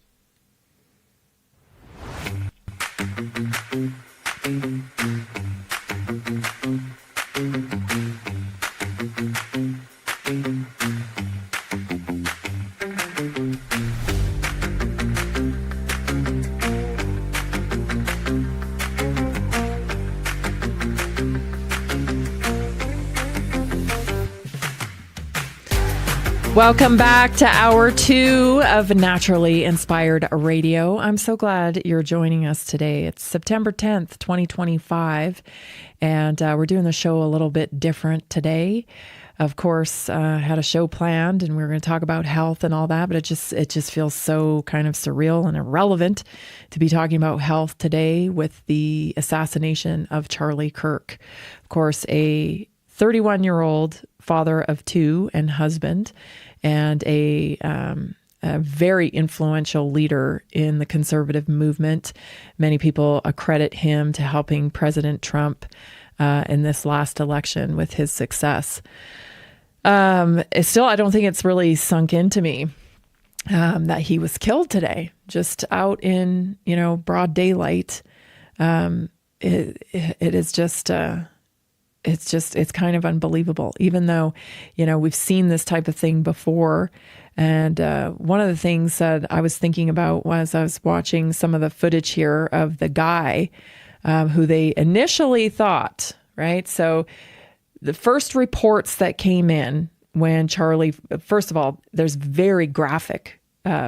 Welcome back to hour 2 of Naturally Inspired Radio. I'm so glad you're joining us today. It's September 10th, 2025, and we're doing the show a little bit different today. Of course, had a show planned, and we were going to talk about health and all that, but it just feels so kind of surreal and irrelevant to be talking about health today with the assassination of Charlie Kirk. Of course, a 31-year-old father of 2 and husband, and a very influential leader in the conservative movement. Many people accredit him to helping President Trump in this last election with his success. Still, I don't think it's really sunk into me that he was killed today, just out in, broad daylight. It is just... It's kind of unbelievable, even though, we've seen this type of thing before. And one of the things that I was thinking about was I was watching some of the footage here of the guy who they initially thought, right? So the first reports that came in when Charlie, first of all, there's very graphic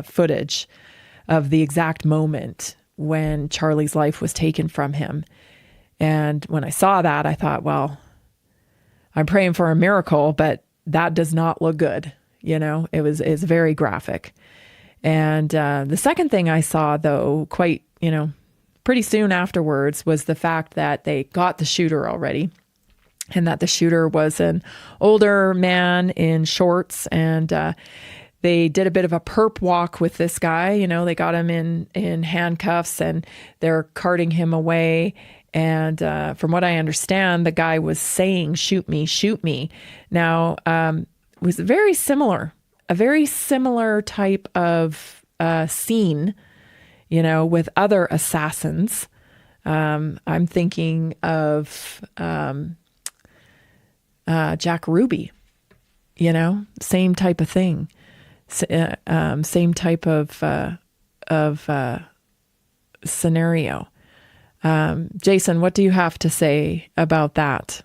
footage of the exact moment when Charlie's life was taken from him. And when I saw that, I thought, well, I'm praying for a miracle, but that does not look good. It's very graphic. And the second thing I saw, though, pretty soon afterwards, was the fact that they got the shooter already, and that the shooter was an older man in shorts, and they did a bit of a perp walk with this guy. They got him in handcuffs, and they're carting him away. And from what I understand, the guy was saying, "Shoot me, shoot me." Now, it was a very similar type of scene, with other assassins. I'm thinking of Jack Ruby, same type of thing, same type of scenario. Jason, what do you have to say about that?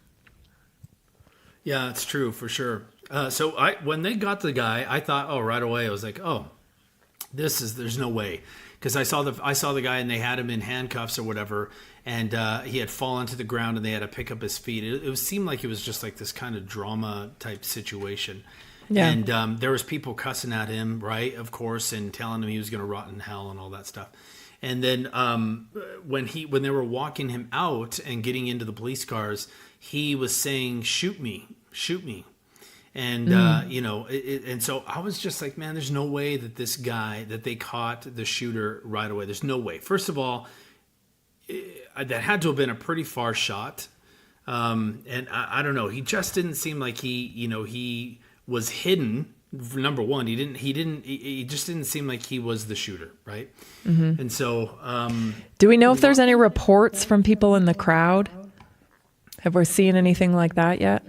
Yeah, it's true for sure. So when they got the guy, I thought, right away, I was like, there's no way. Because I saw the guy and they had him in handcuffs or whatever, and he had fallen to the ground and they had to pick up his feet. It seemed like it was just like this kind of drama type situation. Yeah. And there was people cussing at him, right, of course, and telling him he was going to rot in hell and all that stuff. And then when they were walking him out and getting into the police cars, he was saying, "Shoot me, shoot me." And, and so I was just like, man, there's no way that that they caught the shooter right away. There's no way. First of all, that had to have been a pretty far shot. And I don't know. He just didn't seem like he was hidden. Number one, he just didn't seem like he was the shooter, right? Mm-hmm. And so, do we know if there's any reports from people in the crowd? Have we seen anything like that yet?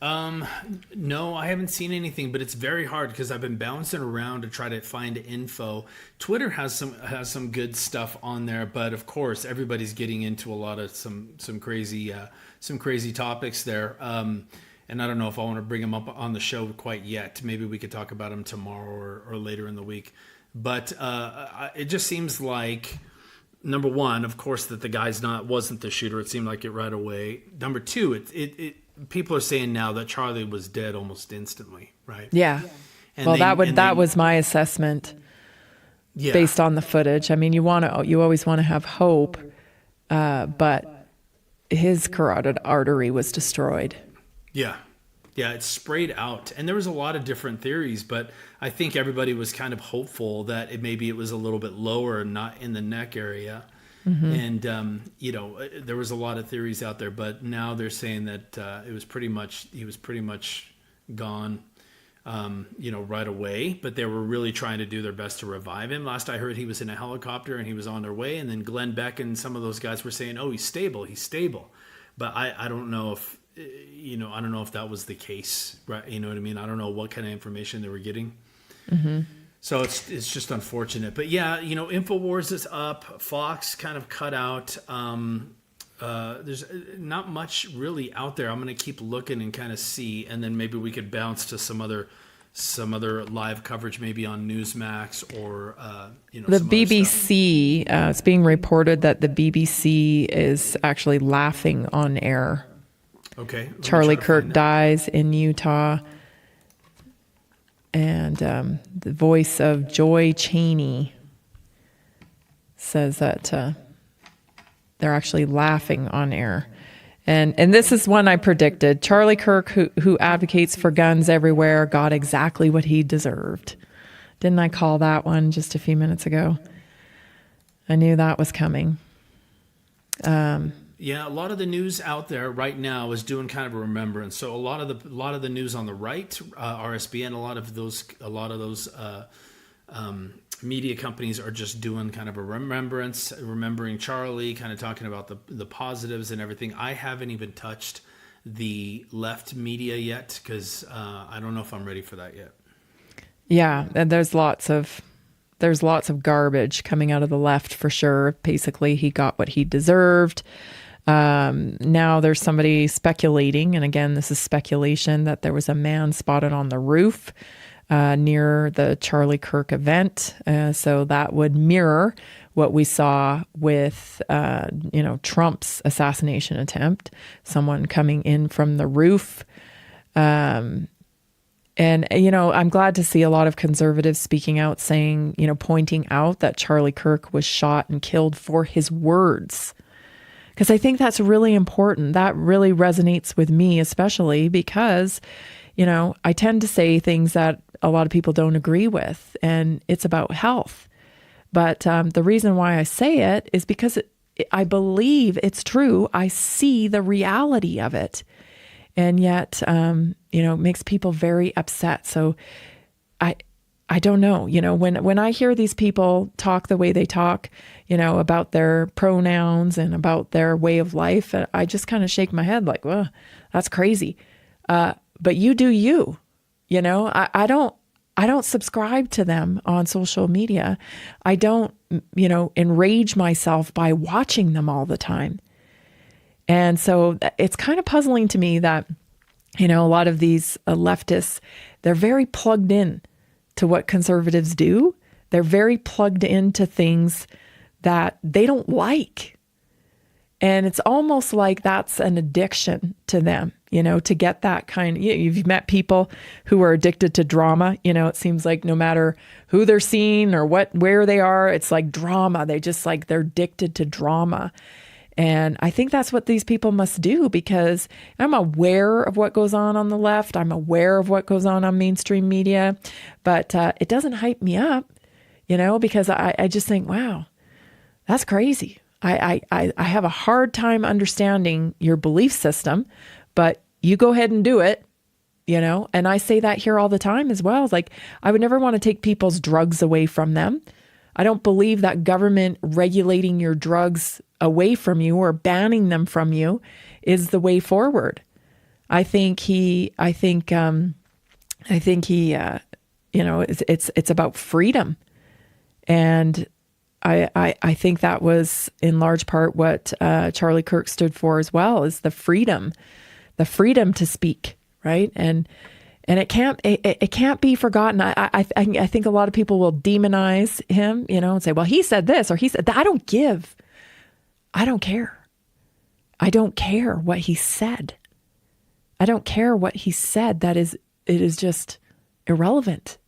No, I haven't seen anything, but it's very hard because I've been bouncing around to try to find info. Twitter has some good stuff on there, but of course everybody's getting into a lot of some crazy topics there. And I don't know if I want to bring them up on the show quite yet. Maybe we could talk about them tomorrow or later in the week. But it just seems like, number one, of course, that the guy's wasn't the shooter. It seemed like it right away. Number two, people are saying now that Charlie was dead almost instantly, right? Yeah. And that was my assessment, based on the footage. I mean, you always want to have hope, but his carotid artery was destroyed. Yeah. Yeah, it sprayed out. And there was a lot of different theories, but I think everybody was kind of hopeful that maybe it was a little bit lower, not in the neck area. Mm-hmm. And, there was a lot of theories out there, but now they're saying that he was pretty much gone, right away. But they were really trying to do their best to revive him. Last I heard, he was in a helicopter and he was on their way. And then Glenn Beck and some of those guys were saying, "Oh, he's stable. But I don't know if, I don't know if that was the case, right? You know what I mean? I don't know what kind of information they were getting. Mm-hmm. So it's just unfortunate. But yeah, InfoWars is up. Fox kind of cut out. There's not much really out there. I'm going to keep looking and kind of see, and then maybe we could bounce to some other some other live coverage, maybe on Newsmax or the some other stuff. BBC. It's being reported that the BBC is actually laughing on air. Okay. Let me Charlie try to Kirk find that. dies in Utah, and the voice of Joy Cheney says that they're actually laughing on air. And this is one I predicted. Charlie Kirk, who advocates for guns everywhere, got exactly what he deserved. Didn't I call that one just a few minutes ago? I knew that was coming. Yeah, a lot of the news out there right now is doing kind of a remembrance. So a lot of the news on the right, RSBN, a lot of those media companies are just doing kind of a remembrance, remembering Charlie, kind of talking about the positives and everything. I haven't even touched the left media yet because I don't know if I'm ready for that yet. Yeah, and there's lots of garbage coming out of the left for sure. Basically, he got what he deserved. Now there's somebody speculating, and again, this is speculation, that there was a man spotted on the roof near the Charlie Kirk event. So that would mirror what we saw with, Trump's assassination attempt, someone coming in from the roof. And, I'm glad to see a lot of conservatives speaking out, saying, pointing out that Charlie Kirk was shot and killed for his words. Because I think that's really important. That really resonates with me, especially because, I tend to say things that a lot of people don't agree with, and it's about health. But the reason why I say it is because I believe it's true. I see the reality of it. And yet, it makes people very upset. So I don't know, when I hear these people talk the way they talk, about their pronouns and about their way of life, I just kind of shake my head like, well, that's crazy. But you do you, I don't subscribe to them on social media. I don't, enrage myself by watching them all the time. And so it's kind of puzzling to me that, a lot of these leftists, they're very plugged in to what conservatives do. They're very plugged into things that they don't like. And it's almost like that's an addiction to them, to get that kind of, you've met people who are addicted to drama. It seems like no matter who they're seeing or where they are, it's like drama. They're addicted to drama. And I think that's what these people must do, because I'm aware of what goes on the left. I'm aware of what goes on mainstream media, but it doesn't hype me up, because I just think, wow, that's crazy. I have a hard time understanding your belief system, but you go ahead and do it, and I say that here all the time as well. Like, I would never want to take people's drugs away from them. I don't believe that government regulating your drugs away from you or banning them from you is the way forward. I think it's about freedom. And I think that was in large part what Charlie Kirk stood for as well, is the freedom to speak, right? And it can't be forgotten. I think a lot of people will demonize him, and say, well, he said this or he said that. I don't care. I don't care what he said. I don't care what he said. It is just irrelevant,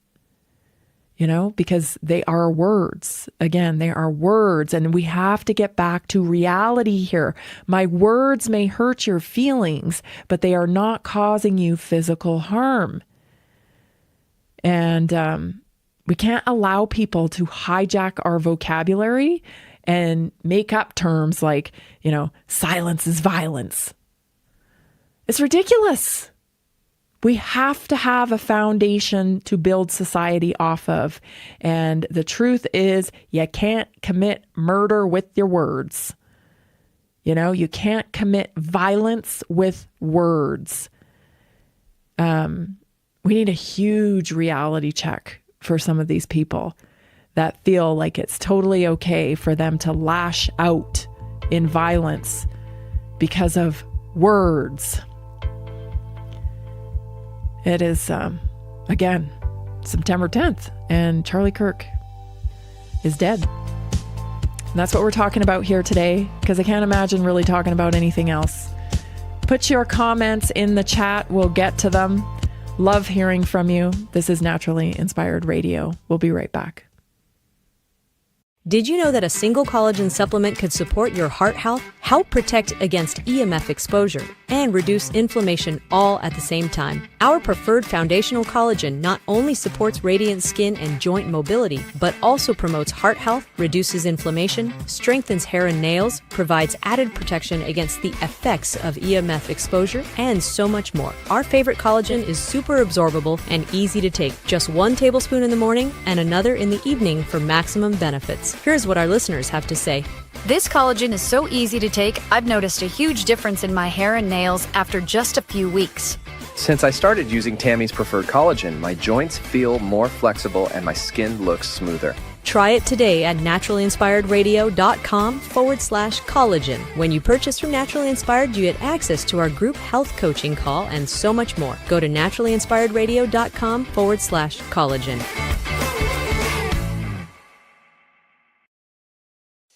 because they are words. Again, they are words, and we have to get back to reality here. My words may hurt your feelings, but they are not causing you physical harm. And we can't allow people to hijack our vocabulary and make up terms like, silence is violence. It's ridiculous. We have to have a foundation to build society off of. And the truth is, you can't commit murder with your words. You can't commit violence with words. We need a huge reality check for some of these people that feel like it's totally okay for them to lash out in violence because of words. It is again, September 10th, and Charlie Kirk is dead. And that's what we're talking about here today, because I can't imagine really talking about anything else. Put your comments in the chat. We'll get to them. Love hearing from you. This is Naturally Inspired Radio. We'll be right back. Did you know that a single collagen supplement could support your heart health, help protect against EMF exposure, and reduce inflammation all at the same time? Our preferred foundational collagen not only supports radiant skin and joint mobility, but also promotes heart health, reduces inflammation, strengthens hair and nails, provides added protection against the effects of EMF exposure, and so much more. Our favorite collagen is super absorbable and easy to take. Just 1 tablespoon in the morning and another in the evening for maximum benefits. Here's what our listeners have to say. This collagen is so easy to take, I've noticed a huge difference in my hair and nails after just a few weeks. Since I started using Tammy's preferred collagen, my joints feel more flexible and my skin looks smoother. Try it today at naturallyinspiredradio.com/collagen. When you purchase from Naturally Inspired, you get access to our group health coaching call and so much more. Go to naturallyinspiredradio.com/collagen.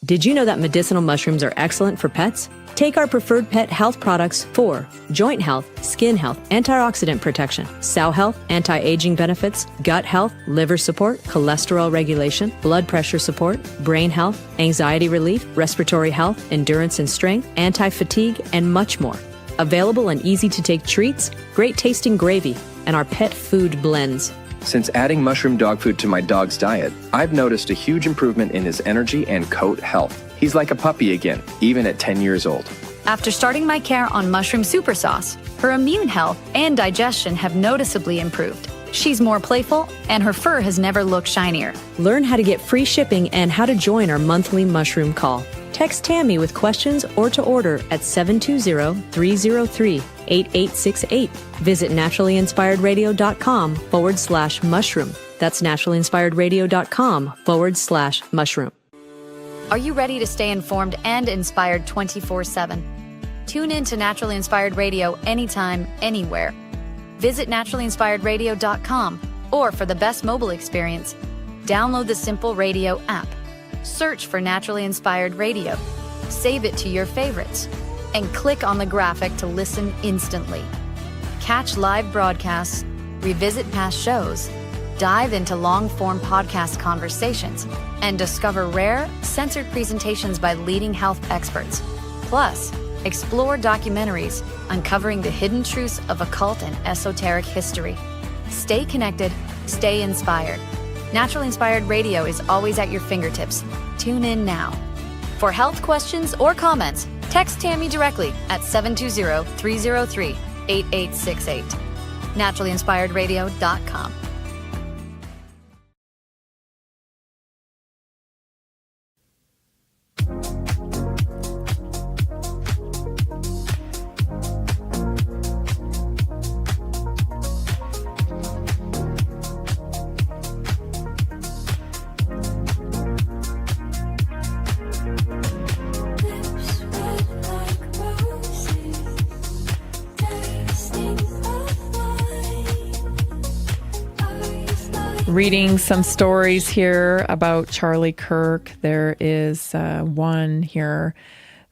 Did you know that medicinal mushrooms are excellent for pets? Take our preferred pet health products for joint health, skin health, antioxidant protection, sow health, anti-aging benefits, gut health, liver support, cholesterol regulation, blood pressure support, brain health, anxiety relief, respiratory health, endurance and strength, anti-fatigue, and much more. Available in easy-to-take treats, great tasting gravy, and our pet food blends. Since adding mushroom dog food to my dog's diet, I've noticed a huge improvement in his energy and coat health. He's like a puppy again, even at 10 years old. After starting my care on mushroom super sauce, her immune health and digestion have noticeably improved. She's more playful, and her fur has never looked shinier. Learn how to get free shipping and how to join our monthly mushroom call. Text Tammy with questions or to order at 720-303-8868. Visit naturallyinspiredradio.com/mushroom. That's naturallyinspiredradio.com/mushroom. Are you ready to stay informed and inspired 24/7? Tune in to Naturally Inspired Radio anytime, anywhere. Visit naturallyinspiredradio.com, or for the best mobile experience, download the Simple Radio app. Search for Naturally Inspired Radio, save it to your favorites, and click on the graphic to listen instantly. Catch live broadcasts, revisit past shows, dive into long-form podcast conversations, and discover rare, censored presentations by leading health experts. Plus, explore documentaries uncovering the hidden truths of occult and esoteric history. Stay connected, stay inspired. Naturally Inspired Radio is always at your fingertips. Tune in now. For health questions or comments, text Tammy directly at 720-303-8868. naturallyinspiredradio.com. Reading some stories here about Charlie Kirk. There is one here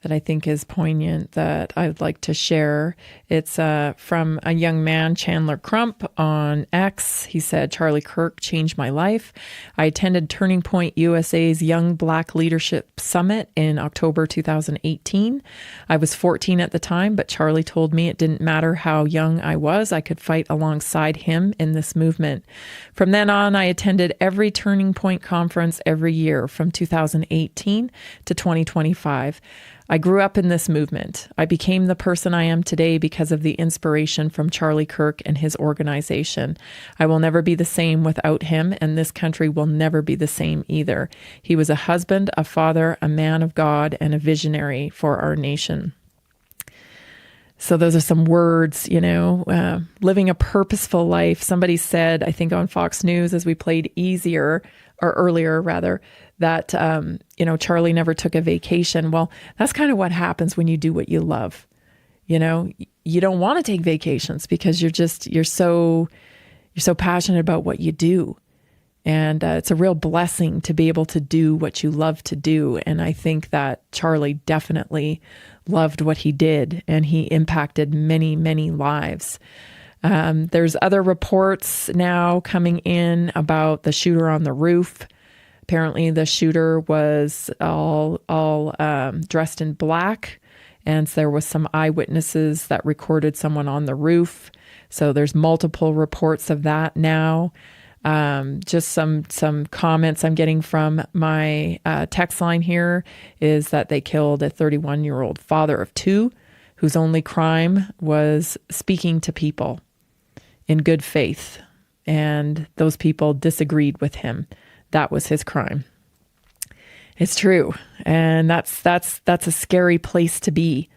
that I think is poignant that I'd like to share. It's from a young man, Chandler Crump, on X. He said, Charlie Kirk changed my life. I attended Turning Point USA's Young Black Leadership Summit in October 2018. I was 14 at the time, but Charlie told me it didn't matter how young I was, I could fight alongside him in this movement. From then on, I attended every Turning Point conference every year from 2018 to 2025. I grew up in this movement. I became the person I am today because of the inspiration from Charlie Kirk and his organization. I will never be the same without him, and this country will never be the same either. He was a husband, a father, a man of God, and a visionary for our nation. So those are some words, living a purposeful life. Somebody said, I think on Fox News, as we played earlier, that, Charlie never took a vacation. Well, that's kind of what happens when you do what you love. You don't want to take vacations because you're You're so passionate about what you do. And it's a real blessing to be able to do what you love to do. And I think that Charlie definitely loved what he did, and he impacted many, many lives. There's other reports now coming in about the shooter on the roof. Apparently the shooter was all dressed in black, and there was some eyewitnesses that recorded someone on the roof. So there's multiple reports of that now. Just some comments I'm getting from my text line here is that they killed a 31-year-old father of two whose only crime was speaking to people in good faith. And those people disagreed with him. That was his crime. It's true. And that's a scary place to be.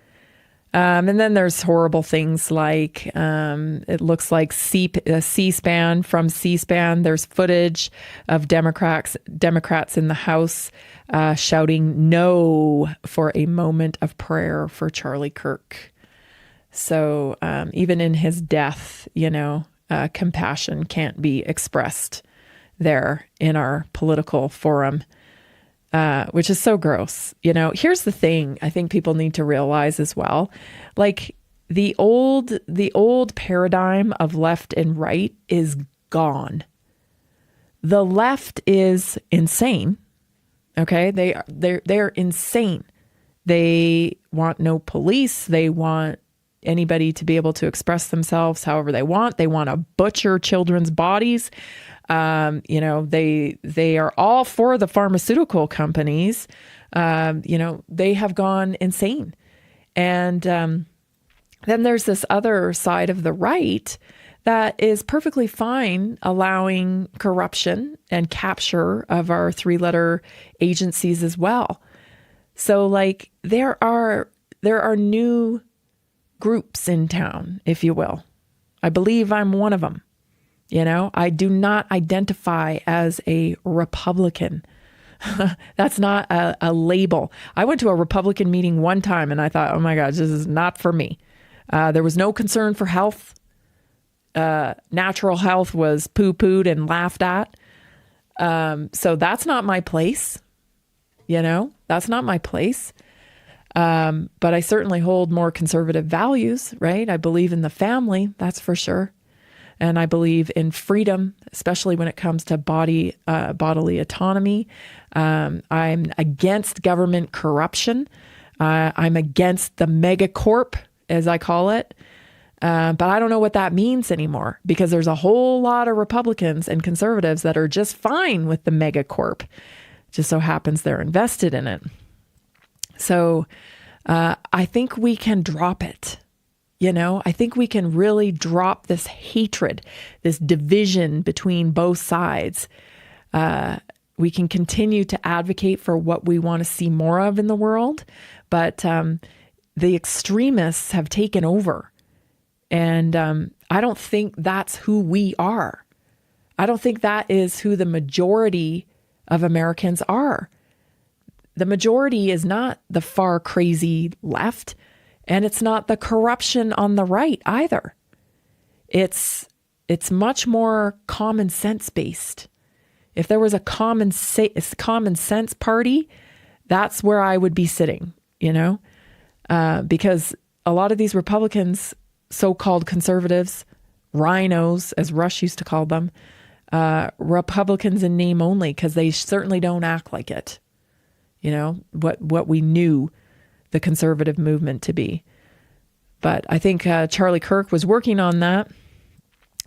And then there's horrible things like it looks like C-SPAN from C-SPAN. There's footage of Democrats in the House shouting no for a moment of prayer for Charlie Kirk. So even in his death, compassion can't be expressed there in our political forum. Which is so gross. Here's the thing I think people need to realize as well. Like the old paradigm of left and right is gone. The left is insane. Okay? They're insane. They want no police. They want anybody to be able to express themselves however they want. They want to butcher children's bodies. They are all for the pharmaceutical companies. They have gone insane. And then there's this other side of the right that is perfectly fine allowing corruption and capture of our three-letter agencies as well. So like there are new groups in town, if you will. I believe I'm one of them. I do not identify as a Republican. That's not a label. I went to a Republican meeting one time and I thought, oh my gosh, this is not for me. There was no concern for health. Natural health was poo-pooed and laughed at. So that's not my place. That's not my place. But I certainly hold more conservative values, right? I believe in the family, that's for sure. And I believe in freedom, especially when it comes to bodily autonomy. I'm against government corruption. I'm against the megacorp, as I call it. But I don't know what that means anymore, because there's a whole lot of Republicans and conservatives that are just fine with the megacorp. Just so happens they're invested in it. So I think we can drop it. I think we can really drop this hatred, this division between both sides. We can continue to advocate for what we want to see more of in the world, but the extremists have taken over. And I don't think that's who we are. I don't think that is who the majority of Americans are. The majority is not the far crazy left. And it's not the corruption on the right either. It's much more common sense based. If there was a common sense party, that's where I would be sitting, because a lot of these Republicans, so-called conservatives, rhinos, as Rush used to call them, Republicans in name only, because they certainly don't act like it. What we knew the conservative movement to be. But I think Charlie Kirk was working on that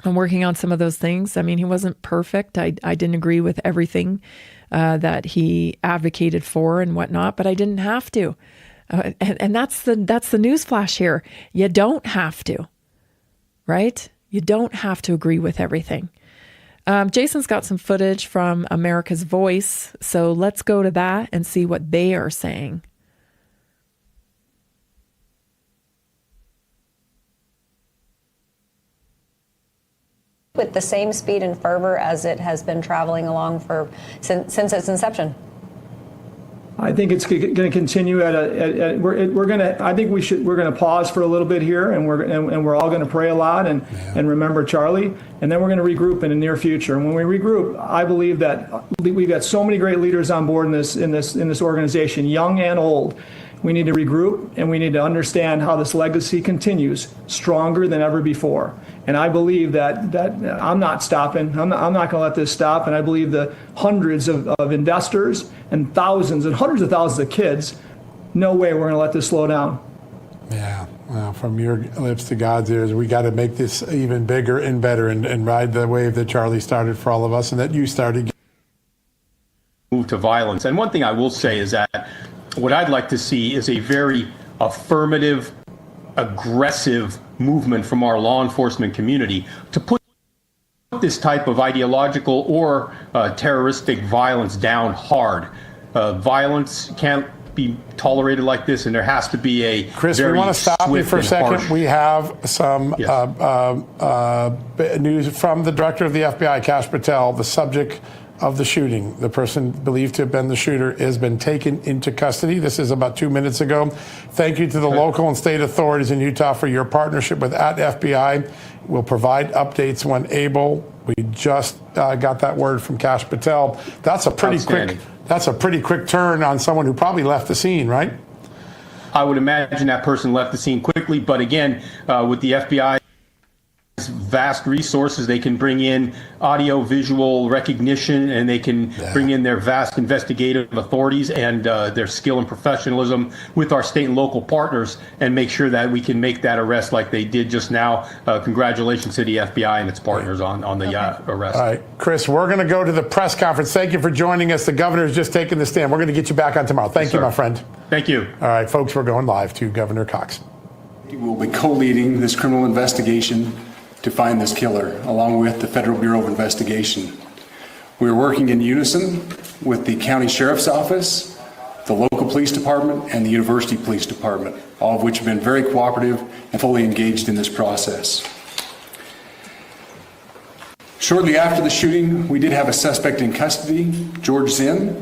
and working on some of those things. I mean, he wasn't perfect. I didn't agree with everything that he advocated for and whatnot, but I didn't have to. And that's the newsflash here. You don't have to, right? You don't have to agree with everything. Jason's got some footage from America's Voice, so let's go to that and see what they are saying. With the same speed and fervor as it has been traveling along since its inception. I think it's going to continue we're going to pause for a little bit here, and we're all going to pray a lot and remember Charlie, and then we're going to regroup in the near future. And when we regroup, I believe that we've got so many great leaders on board in this organization, young and old. We need to regroup, and we need to understand how this legacy continues stronger than ever before. And I believe that I'm not stopping. I'm not going to let this stop. And I believe the hundreds of investors and thousands and hundreds of thousands of kids, no way we're going to let this slow down. Yeah, well, from your lips to God's ears, we got to make this even bigger and better and ride the wave that Charlie started for all of us and that you started. Move to violence. And one thing I will say is that what I'd like to see is a very affirmative, aggressive movement from our law enforcement community to put this type of ideological or terroristic violence down hard. Violence can't be tolerated like this, and there has to be a Chris, very we want to stop you for a second. Harsh. We have some news from the director of the FBI, Kash Patel, the subject of the shooting. The person believed to have been the shooter has been taken into custody. This is about 2 minutes ago. Thank you to the local and state authorities in Utah for your partnership with @FBI. We'll provide updates when able. We just got that word from Kash Patel. That's a pretty quick turn on someone who probably left the scene, right? I would imagine that person left the scene quickly, but again, with the FBI vast resources, they can bring in audio visual recognition, and they can bring in their vast investigative authorities and their skill and professionalism with our state and local partners, and make sure that we can make that arrest like they did just now. Congratulations to the FBI and its partners on the arrest. All right, Chris, we're going to go to the press conference. Thank you for joining us. The governor's just taken the stand. We're going to get you back on tomorrow. Thank you, my friend. Thank you. All right, folks, we're going live to Governor Cox. We'll be co-leading this criminal investigation to find this killer, along with the Federal Bureau of Investigation. We're working in unison with the County Sheriff's Office, the local police department, and the University Police Department, all of which have been very cooperative and fully engaged in this process. Shortly after the shooting, we did have a suspect in custody, George Zinn,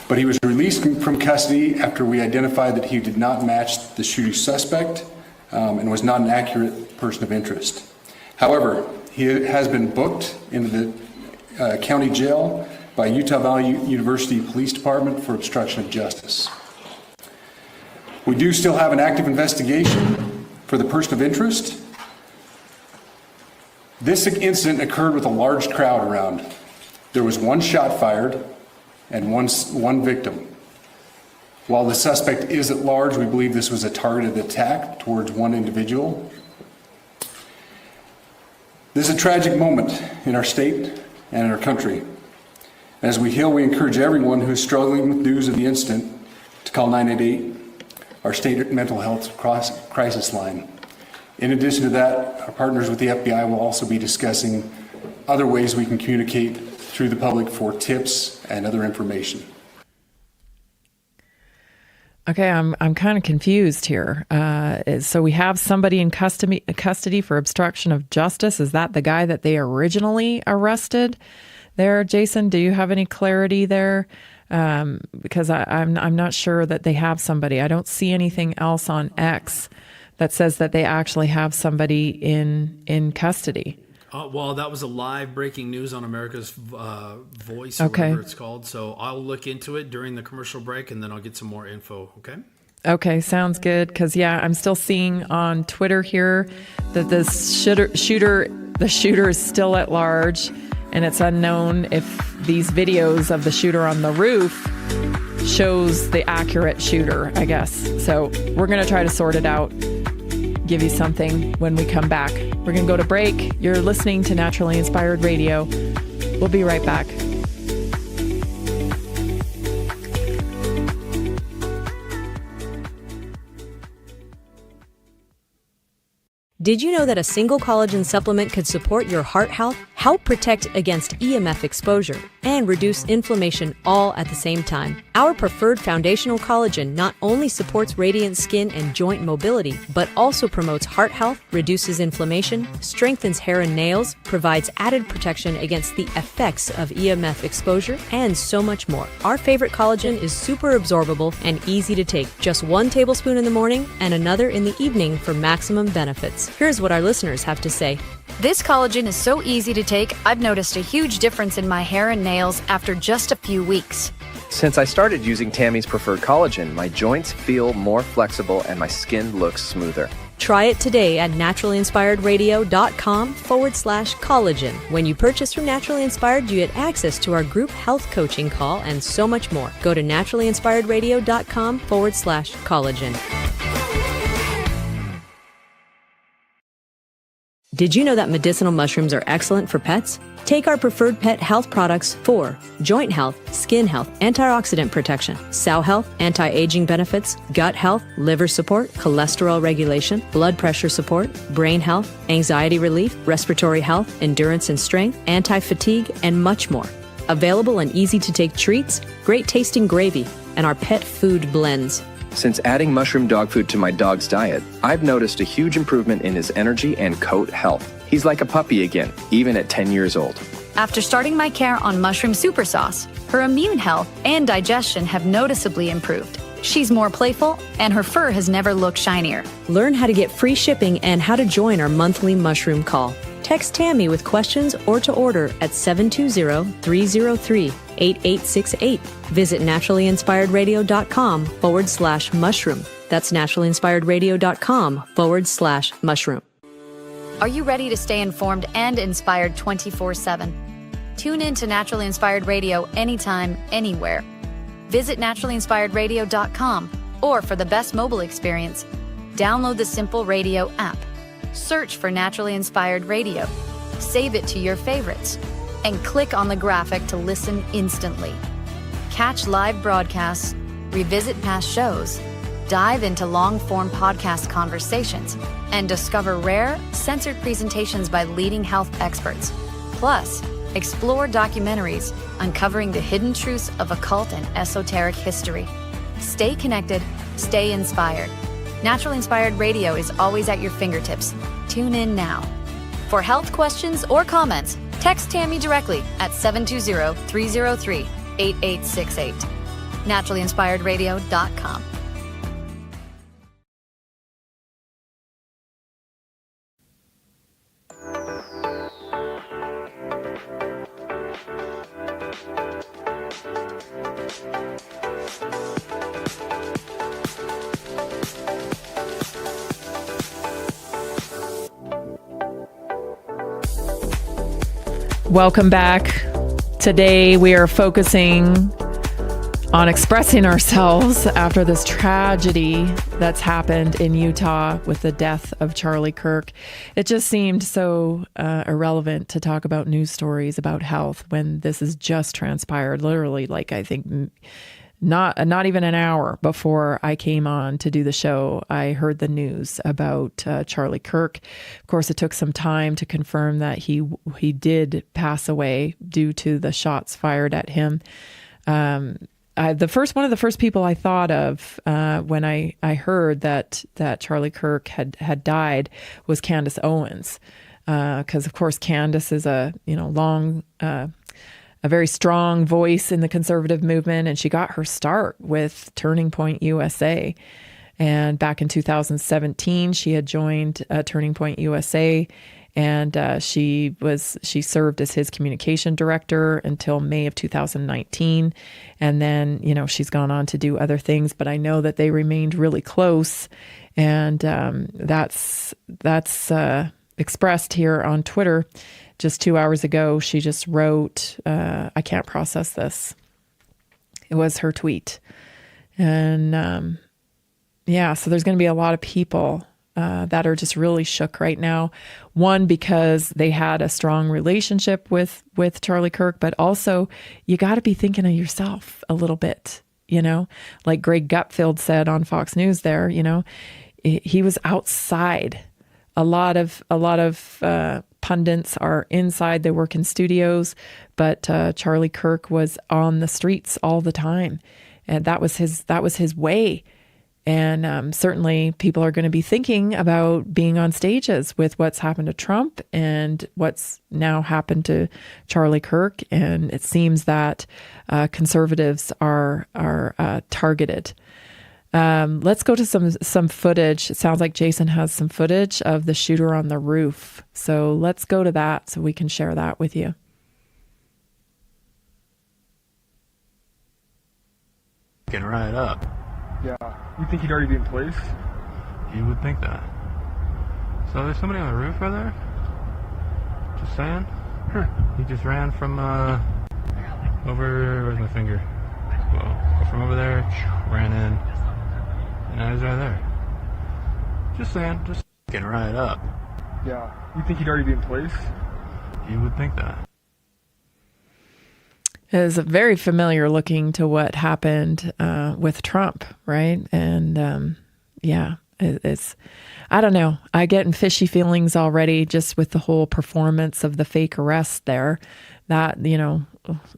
but he was released from custody after we identified that he did not match the shooting suspect and was not an accurate person of interest. However, he has been booked into the county jail by Utah Valley University Police Department for obstruction of justice. We do still have an active investigation for the person of interest. This incident occurred with a large crowd around. There was one shot fired and one victim. While the suspect is at large, we believe this was a targeted attack towards one individual. This is a tragic moment in our state and in our country. As we heal, we encourage everyone who is struggling with news of the incident to call 988, our state mental health crisis line. In addition to that, our partners with the FBI will also be discussing other ways we can communicate through the public for tips and other information. Okay, I'm kind of confused here. So we have somebody in custody for obstruction of justice. Is that the guy that they originally arrested there? Jason, do you have any clarity there? Because I'm not sure that they have somebody. I don't see anything else on X that says that they actually have somebody in custody. Well, that was a live breaking news on America's Voice, or whatever it's called. So I'll look into it during the commercial break, and then I'll get some more info, okay? Okay, sounds good. Because, I'm still seeing on Twitter here that this the shooter is still at large, and it's unknown if these videos of the shooter on the roof shows the accurate shooter, I guess. So we're going to try to sort it out, give you something when we come back. We're going to go to break. You're listening to Naturally Inspired Radio. We'll be right back. Did you know that a single collagen supplement could support your heart health, help protect against EMF exposure, and reduce inflammation all at the same time. Our preferred foundational collagen not only supports radiant skin and joint mobility, but also promotes heart health, reduces inflammation, strengthens hair and nails, provides added protection against the effects of EMF exposure, and so much more. Our favorite collagen is super absorbable and easy to take. Just 1 tablespoon in the morning and another in the evening for maximum benefits. Here's what our listeners have to say. This collagen is so easy to take, I've noticed a huge difference in my hair and nails after just a few weeks. Since I started using Tammy's preferred collagen, my joints feel more flexible and my skin looks smoother. Try it today at naturallyinspiredradio.com/collagen. When you purchase from Naturally Inspired, you get access to our group health coaching call and so much more. Go to naturallyinspiredradio.com/collagen. Did you know that medicinal mushrooms are excellent for pets? Take our preferred pet health products for joint health, skin health, antioxidant protection, cell health, anti-aging benefits, gut health, liver support, cholesterol regulation, blood pressure support, brain health, anxiety relief, respiratory health, endurance and strength, anti-fatigue, and much more. Available in easy-to-take treats, great-tasting gravy, and our pet food blends. Since adding mushroom dog food to my dog's diet, I've noticed a huge improvement in his energy and coat health. He's like a puppy again, even at 10 years old. After starting my care on mushroom super sauce, her immune health and digestion have noticeably improved. She's more playful, and her fur has never looked shinier. Learn how to get free shipping and how to join our monthly mushroom call. Text Tammy with questions or to order at 720-303-8868. Visit naturallyinspiredradio.com/mushroom. That's naturallyinspiredradio.com/mushroom. Are you ready to stay informed and inspired 24/7? Tune in to Naturally Inspired Radio anytime, anywhere. Visit naturallyinspiredradio.com, or for the best mobile experience, download the Simple Radio app. Search for Naturally Inspired Radio, save it to your favorites, and click on the graphic to listen instantly. Catch live broadcasts, revisit past shows, dive into long-form podcast conversations, and discover rare, censored presentations by leading health experts. Plus, explore documentaries uncovering the hidden truths of occult and esoteric history. Stay connected, stay inspired. Naturally Inspired Radio is always at your fingertips. Tune in now. For health questions or comments, text Tammy directly at 720-303-8868. naturallyinspiredradio.com. Welcome back. Today we are focusing on expressing ourselves after this tragedy that's happened in Utah with the death of Charlie Kirk. It just seemed so irrelevant to talk about news stories about health when this has just transpired. Literally, like I think not even an hour before I came on to do the show, I heard the news about Charlie Kirk. Of course, it took some time to confirm that he did pass away due to the shots fired at him. One of the first people I thought of when I heard that Charlie Kirk had died was Candace Owens, because of course Candace is a very strong voice in the conservative movement, and she got her start with Turning Point USA. And back in 2017, she had joined Turning Point USA, and she served as his communication director until May of 2019. And then, she's gone on to do other things, but I know that they remained really close. And that's expressed here on Twitter. Just 2 hours ago, she just wrote, I can't process this. It was her tweet. And so there's going to be a lot of people that are just really shook right now. One, because they had a strong relationship with Charlie Kirk, but also you got to be thinking of yourself a little bit, like Greg Gutfeld said on Fox News there, he was outside a lot of pundits are inside, they work in studios, but Charlie Kirk was on the streets all the time. And that was his way. And certainly people are going to be thinking about being on stages with what's happened to Trump and what's now happened to Charlie Kirk. And it seems that conservatives are targeted. Let's go to some footage. It sounds like Jason has some footage of the shooter on the roof. So let's go to that so we can share that with you. Getting right up. Yeah. You think he'd already be in place? You would think that. So there's somebody on the roof right there? Just saying? Huh. He just ran from over, where's my finger? Whoa. From over there, ran in. And now he's right there. Just saying, just getting right up. Yeah. You think he'd already be in place? You would think that. Is very familiar looking to what happened with Trump, right? And it's, I don't know. I get fishy feelings already just with the whole performance of the fake arrest there. That,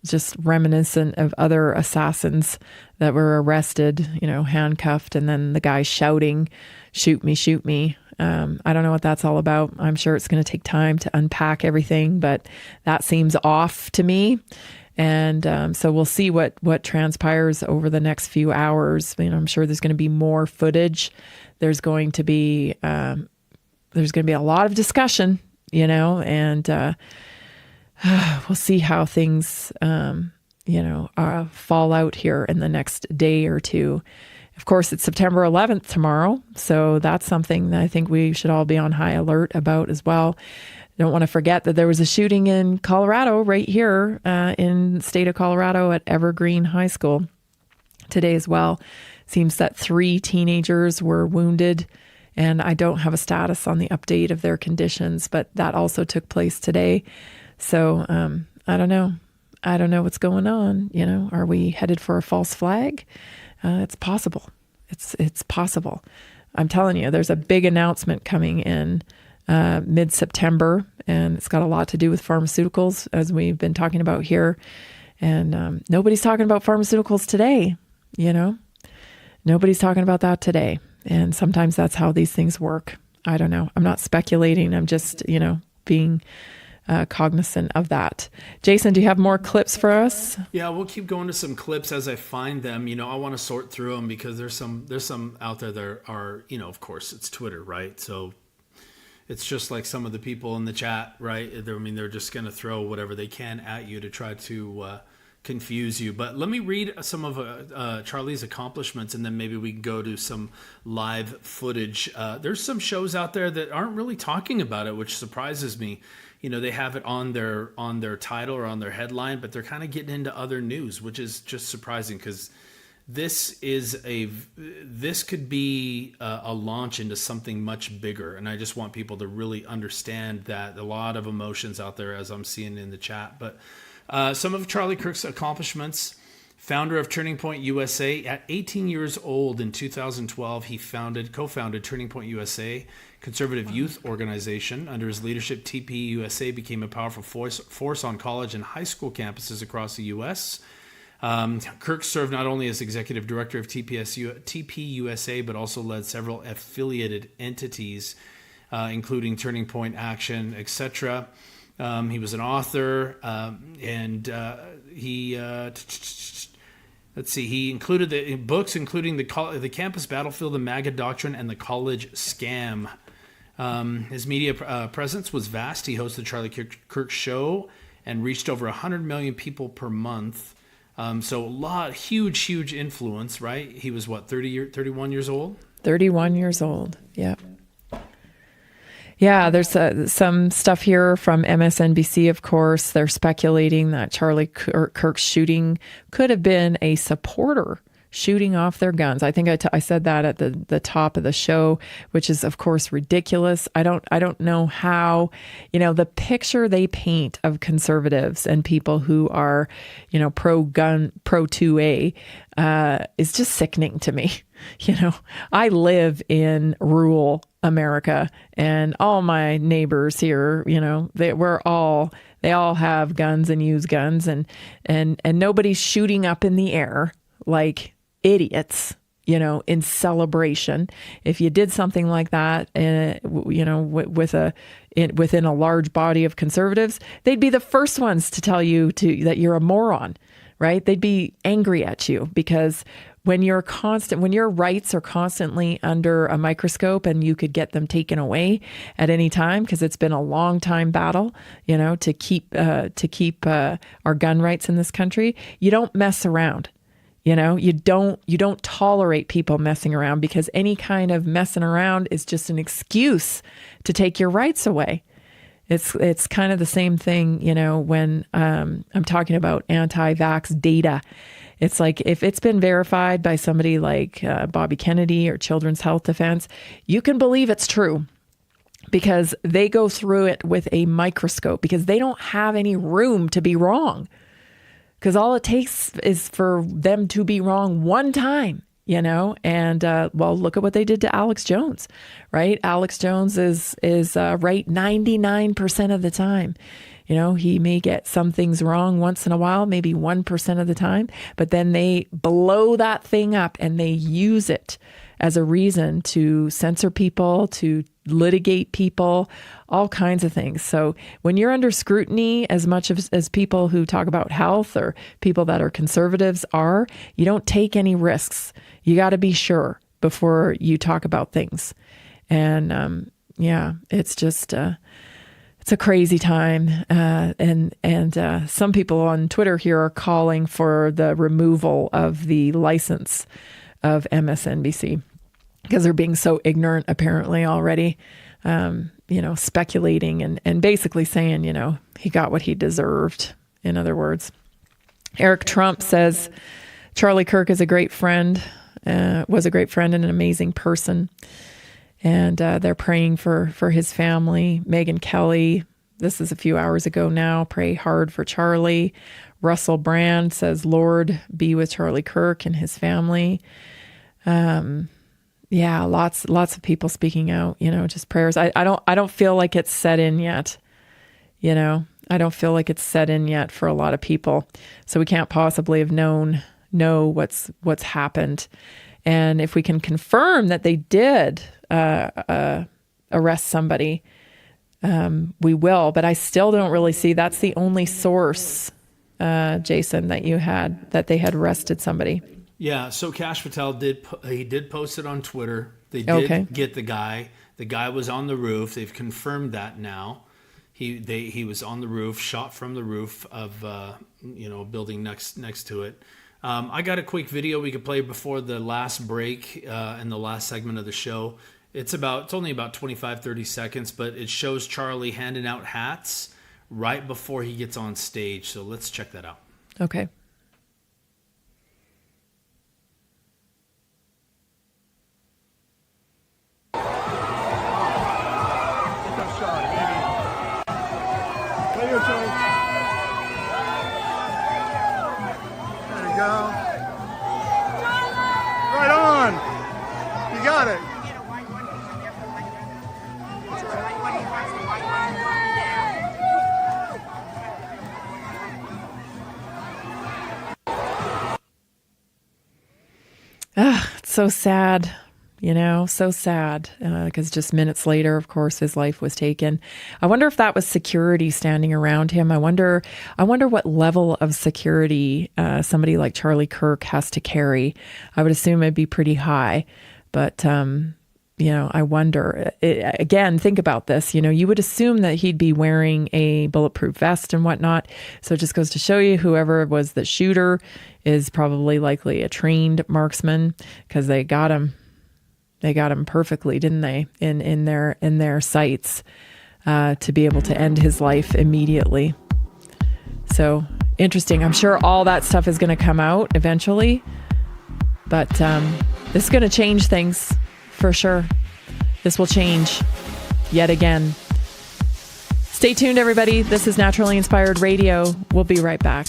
just reminiscent of other assassins that were arrested, handcuffed, and then the guy shouting, "Shoot me, shoot me." I don't know what that's all about. I'm sure it's going to take time to unpack everything, but that seems off to me. And so we'll see what transpires over the next few hours. I'm sure there's going to be more footage. There's going to be a lot of discussion, and we'll see how things fall out here in the next day or two. Of course, it's September 11th tomorrow, so that's something that I think we should all be on high alert about as well. Don't want to forget that there was a shooting in Colorado, right here in the state of Colorado at Evergreen High School today as well. Seems that 3 teenagers were wounded, and I don't have a status on the update of their conditions, but that also took place today. So I don't know. I don't know what's going on. Are we headed for a false flag? It's possible. It's possible. I'm telling you, there's a big announcement coming in mid-September, and it's got a lot to do with pharmaceuticals, as we've been talking about here. And nobody's talking about pharmaceuticals today, Nobody's talking about that today. And sometimes that's how these things work. I don't know. I'm not speculating. I'm just, being cognizant of that. Jason, do you have more clips for us? Yeah, we'll keep going to some clips as I find them. I want to sort through them because there's some out there that are, of course, it's Twitter, right? So it's just like some of the people in the chat, right? They're just going to throw whatever they can at you to try to confuse you. But let me read some of Charlie's accomplishments, and then maybe we can go to some live footage. There's some shows out there that aren't really talking about it, which surprises me. They have it on their title or on their headline, but they're kind of getting into other news, which is just surprising because this could be a launch into something much bigger. And I just want people to really understand that a lot of emotions out there, as I'm seeing in the chat. But some of Charlie Kirk's accomplishments: founder of Turning Point USA. At 18 years old in 2012, he co-founded Turning Point USA, conservative youth organization. Under his leadership, TP USA became a powerful force on college and high school campuses across the U.S. Kirk served not only as executive director of TP USA, but also led several affiliated entities, including Turning Point Action, etc. He was an author, and he included the books, including the Campus Battlefield, the MAGA Doctrine, and the College Scam. His media presence was vast. He hosted the Charlie Kirk Show and reached over 100 million people per month. So huge influence, right? He was 31 years old? 31 years old, yep. Yeah, there's some stuff here from MSNBC, of course. They're speculating that Charlie Kirk's shooting could have been a supporter shooting off their guns. I think I said that at the top of the show, which is, of course, ridiculous. I don't know how, the picture they paint of conservatives and people who are, pro-gun, pro-2A is just sickening to me. I live in rural America, and all my neighbors here, they all have guns and use guns, and nobody's shooting up in the air like idiots, in celebration. If you did something like that, within a large body of conservatives, they'd be the first ones to tell you that you're a moron, right? They'd be angry at you, because when your rights are constantly under a microscope and you could get them taken away at any time, because it's been a long time battle, to keep our gun rights in this country, you don't mess around. You don't tolerate people messing around, because any kind of messing around is just an excuse to take your rights away. It's kind of the same thing, when I'm talking about anti-vax data. It's like, if it's been verified by somebody like Bobby Kennedy or Children's Health Defense, you can believe it's true, because they go through it with a microscope, because they don't have any room to be wrong. Because all it takes is for them to be wrong one time, and look at what they did to Alex Jones, right? Alex Jones is right 99% of the time. He may get some things wrong once in a while, maybe 1% of the time, but then they blow that thing up and they use it as a reason to censor people, to litigate people, all kinds of things. So when you're under scrutiny, as much as people who talk about health or people that are conservatives are, you don't take any risks. You got to be sure before you talk about things. And it's just it's a crazy time. And some people on Twitter here are calling for the removal of the license of MSNBC, because they're being so ignorant apparently already, speculating and basically saying, he got what he deserved, in other words. Eric Trump says Charlie Kirk is a great friend, was a great friend and an amazing person. And they're praying for his family. Megyn Kelly, this is a few hours ago now, pray hard for Charlie. Russell Brand says, Lord, be with Charlie Kirk and his family. Lots of people speaking out, just prayers. I don't feel like it's set in yet. I don't feel like it's set in yet for a lot of people. So we can't possibly have know what's happened. And if we can confirm that they did arrest somebody, we will. But I still don't really see, that's the only source, Jason, that you had, that they had arrested somebody. Yeah, so Kash Patel did post it on Twitter. They did get the guy. The guy was on the roof. They've confirmed that now. He was on the roof, shot from the roof of a building next to it. I got a quick video we could play before the last break in the last segment of the show. It's only about 25-30 seconds, but it shows Charlie handing out hats right before he gets on stage. So let's check that out. Okay. Right on. You got it. It's so sad, so sad, because just minutes later, of course, his life was taken. I wonder if that was security standing around him. I wonder what level of security somebody like Charlie Kirk has to carry. I would assume it'd be pretty high, but I wonder. Again, think about this. You would assume that he'd be wearing a bulletproof vest and whatnot. So it just goes to show you, whoever was the shooter is probably likely a trained marksman, because they got him. They got him perfectly, didn't they? In their sights, to be able to end his life immediately. So interesting. I'm sure all that stuff is going to come out eventually, but this is going to change things for sure. This will change yet again. Stay tuned, everybody. This is Naturally Inspired Radio. We'll be right back.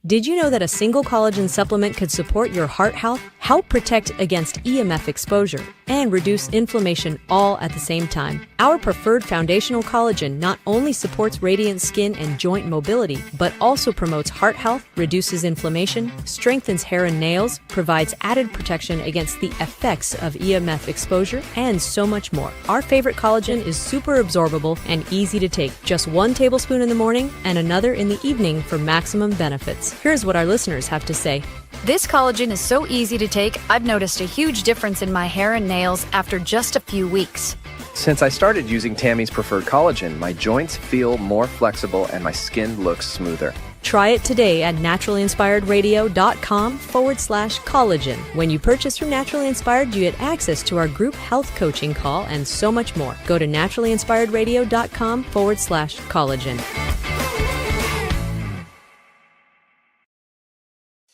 Did you know that a single collagen supplement could support your heart health, help protect against EMF exposure, and reduce inflammation all at the same time? Our preferred foundational collagen not only supports radiant skin and joint mobility, but also promotes heart health, reduces inflammation, strengthens hair and nails, provides added protection against the effects of EMF exposure, and so much more. Our favorite collagen is super absorbable and easy to take. Just 1 tablespoon in the morning and another in the evening for maximum benefits. Here's what our listeners have to say. This collagen is so easy to take, I've noticed a huge difference in my hair and nails after just a few weeks. Since I started using Tammy's preferred collagen, my joints feel more flexible and my skin looks smoother. Try it today at naturalinspiredradio.com/collagen. When you purchase from Naturally Inspired, you get access to our group health coaching call and so much more. Go to naturalinspiredradio.com/collagen.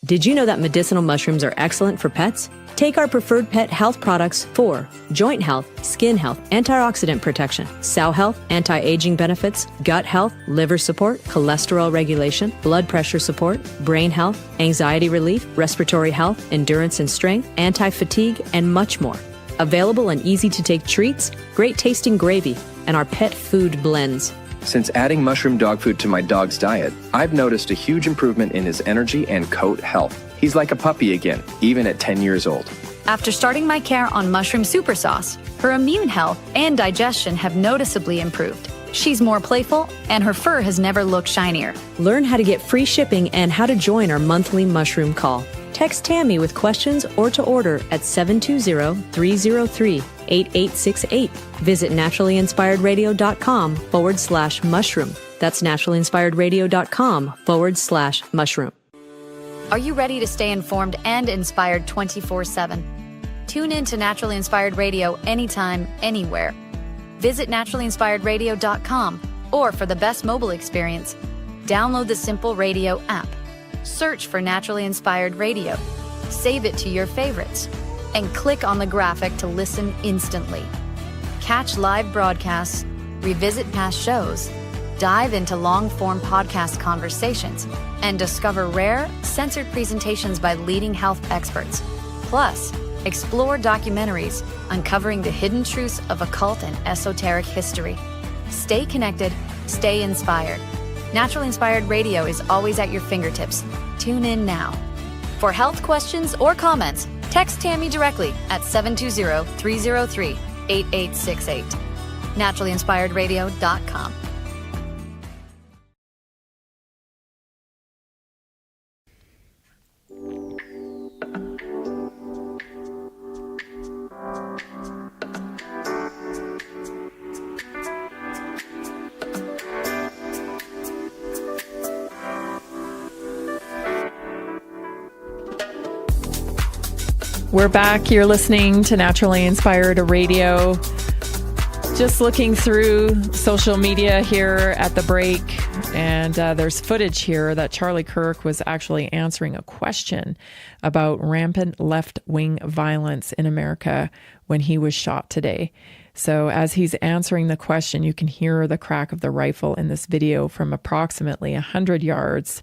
Did you know that medicinal mushrooms are excellent for pets? Take our preferred pet health products for joint health, skin health, antioxidant protection, sow health, anti-aging benefits, gut health, liver support, cholesterol regulation, blood pressure support, brain health, anxiety relief, respiratory health, endurance and strength, anti-fatigue, and much more. Available in easy-to-take treats, great tasting gravy, and our pet food blends. Since adding mushroom dog food to my dog's diet, I've noticed a huge improvement in his energy and coat health. He's like a puppy again, even at 10 years old. After starting my care on mushroom super sauce, her immune health and digestion have noticeably improved. She's more playful, and her fur has never looked shinier. Learn how to get free shipping and how to join our monthly mushroom call. Text Tammy with questions or to order at 720-303-8868. Visit naturalinspiredradio.com/mushroom. That's naturalinspiredradio.com/mushroom. Are you ready to stay informed and inspired 24/7? Tune in to Naturally Inspired Radio anytime, anywhere. Visit naturalinspiredradio.com, or for the best mobile experience, download the Simple Radio app. Search for Naturally Inspired Radio, save it to your favorites, and click on the graphic to listen instantly. Catch live broadcasts, revisit past shows, dive into long-form podcast conversations, and discover rare, censored presentations by leading health experts. Plus, explore documentaries uncovering the hidden truths of occult and esoteric history. Stay connected, stay inspired. Naturally Inspired Radio is always at your fingertips. Tune in now. For health questions or comments, text Tammy directly at 720-303-8868. NaturallyInspiredRadio.com. We're back. You're listening to Naturally Inspired Radio. Just looking through social media here at the break, and there's footage here that Charlie Kirk was actually answering a question about rampant left-wing violence in America when he was shot today. So as he's answering the question, you can hear the crack of the rifle in this video from approximately 100 yards.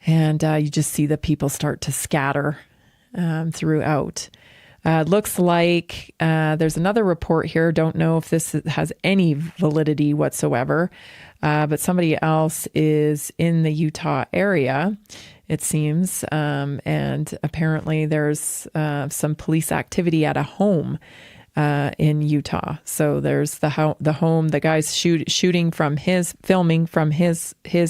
And you just see the people start to scatter throughout. Looks like there's another report here. Don't know if this has any validity whatsoever, but somebody else is in the Utah area, it seems, and apparently there's some police activity at a home in Utah. So there's the home, the guy's filming from his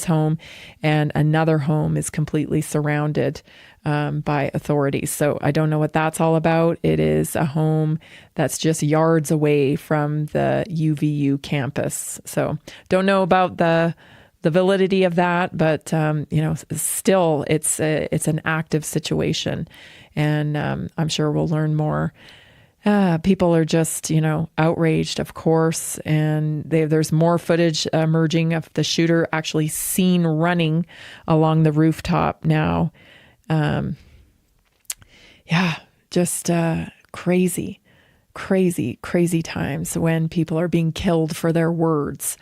home, and another home is completely surrounded by authorities. So I don't know what that's all about. It is a home that's just yards away from the UVU campus. So don't know about the validity of that, but still it's an active situation, and I'm sure we'll learn more. People are just, outraged, of course, and there's more footage emerging of the shooter actually seen running along the rooftop now. Just crazy times when people are being killed for their words.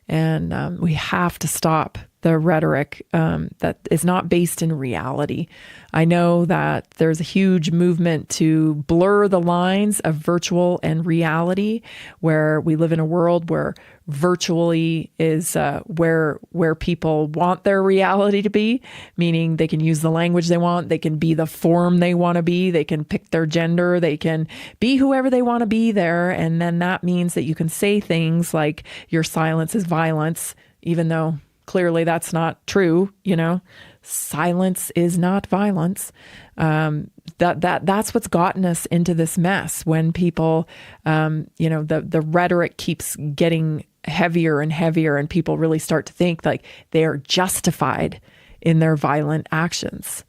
And we have to stop the rhetoric that is not based in reality. I know that there's a huge movement to blur the lines of virtual and reality, where we live in a world where virtually is where people want their reality to be, meaning they can use the language they want, they can be the form they want to be, they can pick their gender, they can be whoever they want to be there. And then that means that you can say things like your silence is violence, even though clearly that's not true. Silence is not violence. That's what's gotten us into this mess when people, the rhetoric keeps getting heavier and heavier, and people really start to think like they are justified in their violent actions.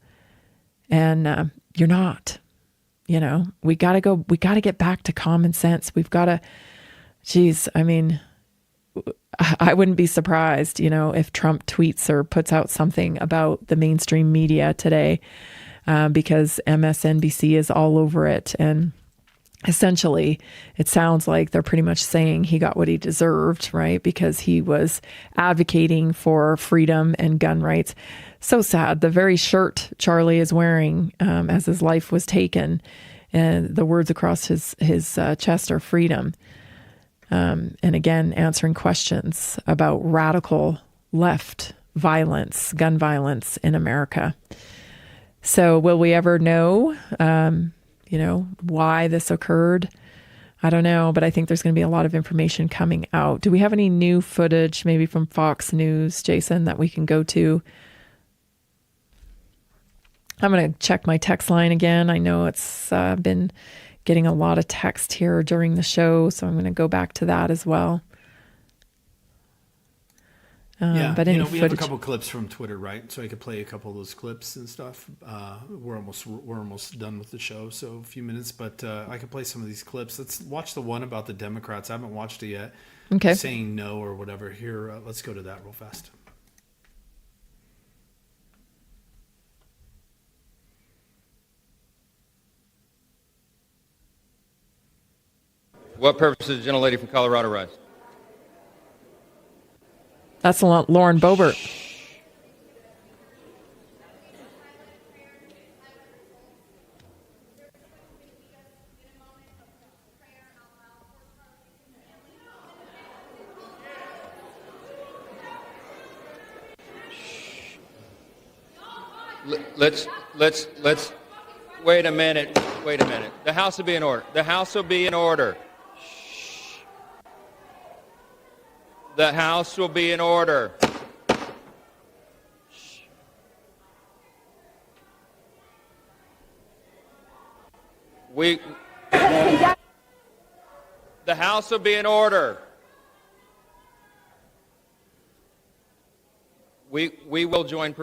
And you're not. We got to get back to common sense. We've got to, I wouldn't be surprised, if Trump tweets or puts out something about the mainstream media today, because MSNBC is all over it. And essentially, it sounds like they're pretty much saying he got what he deserved, right? Because he was advocating for freedom and gun rights. So sad. The very shirt Charlie is wearing as his life was taken, and the words across his chest are freedom. And again, answering questions about radical left violence, gun violence in America. So will we ever know, why this occurred? I don't know, but I think there's going to be a lot of information coming out. Do we have any new footage, maybe from Fox News, Jason, that we can go to? I'm going to check my text line again. I know it's been getting a lot of text here during the show, so I'm going to go back to that as well. But any we footage? have a couple clips from Twitter, right? So I could play a couple of those clips and stuff. We're almost done with the show, so a few minutes. But I could play some of these clips. Let's watch the one about the Democrats. I haven't watched it yet. Okay. Saying no or whatever. Here, let's go to that real fast. What purpose does the gentlelady from Colorado rise? That's Lauren Boebert. Let's wait a minute. The House will be in order. The House will be in order. The House will be in order. The House will be in order. We will join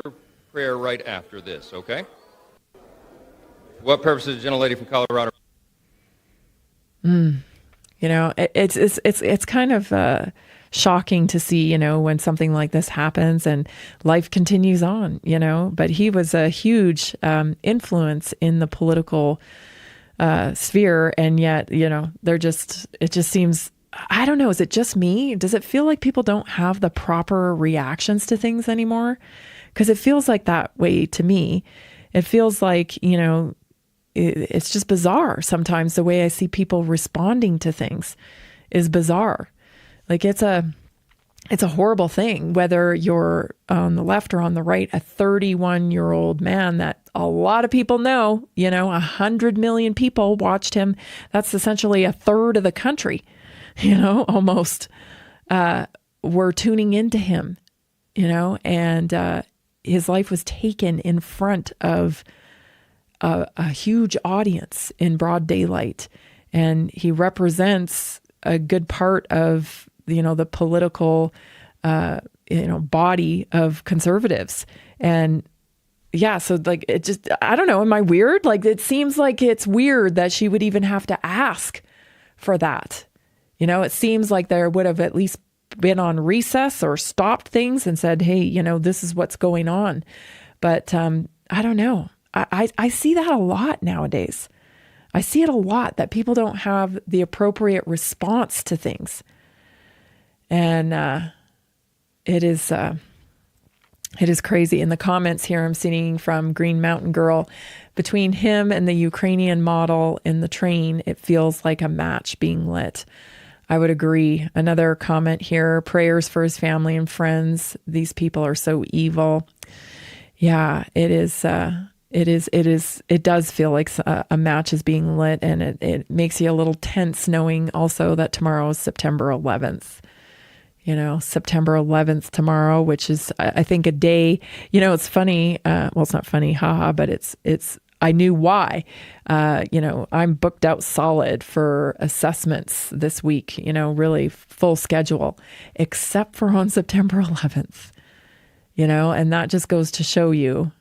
prayer right after this, okay? What purpose is the gentlelady from Colorado? It's kind of shocking to see, when something like this happens and life continues on, but he was a huge influence in the political sphere. And yet, it just seems, I don't know, is it just me? Does it feel like people don't have the proper reactions to things anymore? Because it feels like that way to me. It feels like, it's just bizarre. Sometimes the way I see people responding to things is bizarre. Like it's a horrible thing, whether you're on the left or on the right, a 31-year-old man that a lot of people know, 100 million people watched him. That's essentially a third of the country, almost, were tuning into him, and his life was taken in front of a huge audience in broad daylight. And he represents a good part of, the political, body of conservatives. And yeah, so like, it just, I don't know, am I weird? Like, it seems like it's weird that she would even have to ask for that. It seems like there would have at least been on recess or stopped things and said, hey, this is what's going on. But I don't know. I see that a lot nowadays. I see it a lot, that people don't have the appropriate response to things. And it is It is crazy. In the comments here, I'm seeing from Green Mountain Girl, between him and the Ukrainian model in the train, it feels like a match being lit. I would agree. Another comment here, prayers for his family and friends. These people are so evil. Yeah, it is. It does feel like a match is being lit, and it makes you a little tense knowing also that tomorrow is September 11th. You know, September 11th tomorrow, which is, I think, a day, you know, it's funny. Well, it's not funny, haha, but it's, I knew why. You know, I'm booked out solid for assessments this week, you know, really full schedule, except for on September 11th, you know, and that just goes to show you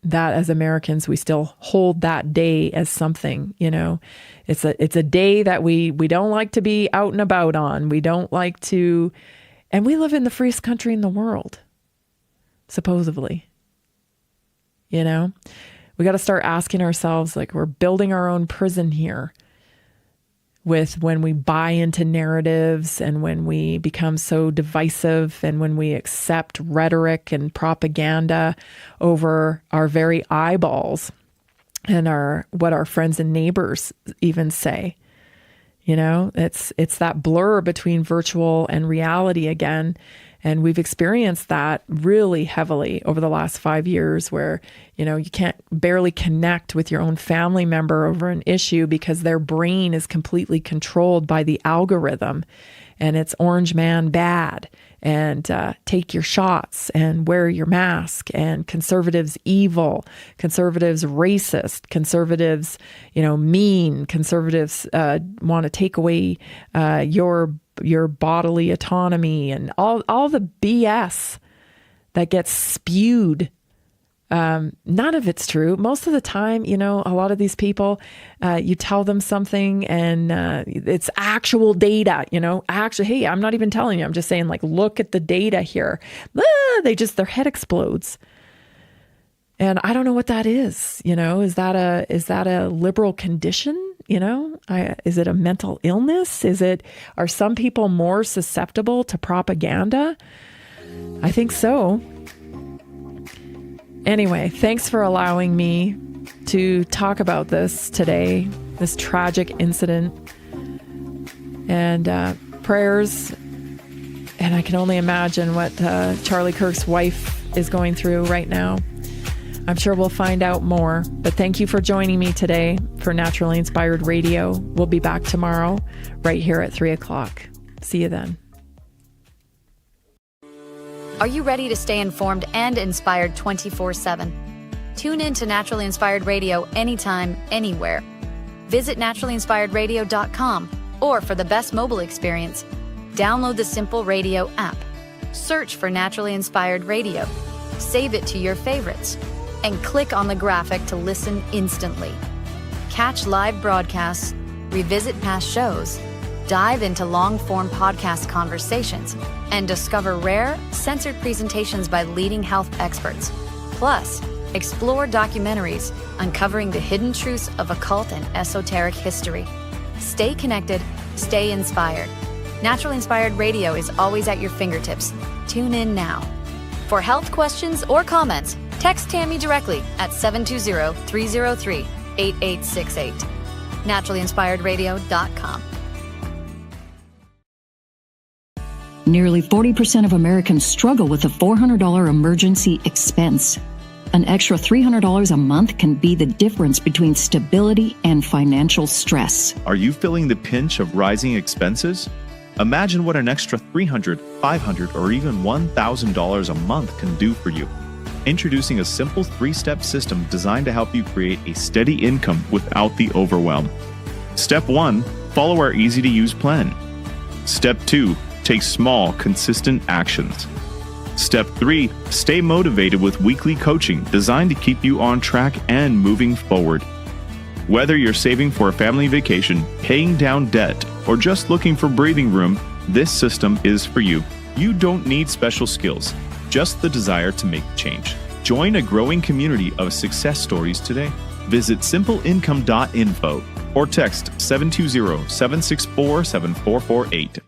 that as Americans, we still hold that day as something, you know. It's a day that we don't like to be out and about on. We don't like to, and we live in the freest country in the world, supposedly. You know, we got to start asking ourselves, like, we're building our own prison here with when we buy into narratives and when we become so divisive and when we accept rhetoric and propaganda over our very eyeballs and what our friends and neighbors even say. You know, it's that blur between virtual and reality again. And we've experienced that really heavily over the last 5 years where, you know, you can't barely connect with your own family member over an issue because their brain is completely controlled by the algorithm. And it's orange man bad, and take your shots and wear your mask, and conservatives evil, conservatives racist, conservatives, you know, mean, conservatives want to take away your bodily autonomy, and all the BS that gets spewed. None of it's true. Most of the time, you know, a lot of these people, you tell them something and it's actual data, you know, actually, hey, I'm not even telling you. I'm just saying, like, look at the data here. Their head explodes. And I don't know what that is. You know, is that a liberal condition? You know, is it a mental illness? Are some people more susceptible to propaganda? I think so. Anyway, thanks for allowing me to talk about this today, this tragic incident, and prayers. And I can only imagine what Charlie Kirk's wife is going through right now. I'm sure we'll find out more, but thank you for joining me today for Naturally Inspired Radio. We'll be back tomorrow right here at 3:00. See you then. Are you ready to stay informed and inspired 24/7? Tune in to Naturally Inspired Radio anytime, anywhere. Visit naturallyinspiredradio.com, or for the best mobile experience, download the Simple Radio app. Search for Naturally Inspired Radio. Save it to your favorites, and click on the graphic to listen instantly. Catch live broadcasts, revisit past shows, dive into long-form podcast conversations, and discover rare, censored presentations by leading health experts. Plus, explore documentaries uncovering the hidden truths of occult and esoteric history. Stay connected, stay inspired. Naturally Inspired Radio is always at your fingertips. Tune in now. For health questions or comments, text Tammy directly at 720-303-8868. naturallyinspiredradio.com. Nearly 40% of Americans struggle with a $400 emergency expense. An extra $300 a month can be the difference between stability and financial stress. Are you feeling the pinch of rising expenses? Imagine what an extra $300, $500, or even $1,000 a month can do for you. Introducing a simple 3-step system designed to help you create a steady income without the overwhelm. Step 1, follow our easy-to-use plan. Step 2, take small, consistent actions. Step 3, stay motivated with weekly coaching designed to keep you on track and moving forward. Whether you're saving for a family vacation, paying down debt, or just looking for breathing room, this system is for you. You don't need special skills, just the desire to make change. Join a growing community of success stories today. Visit simpleincome.info or text 720-764-7448.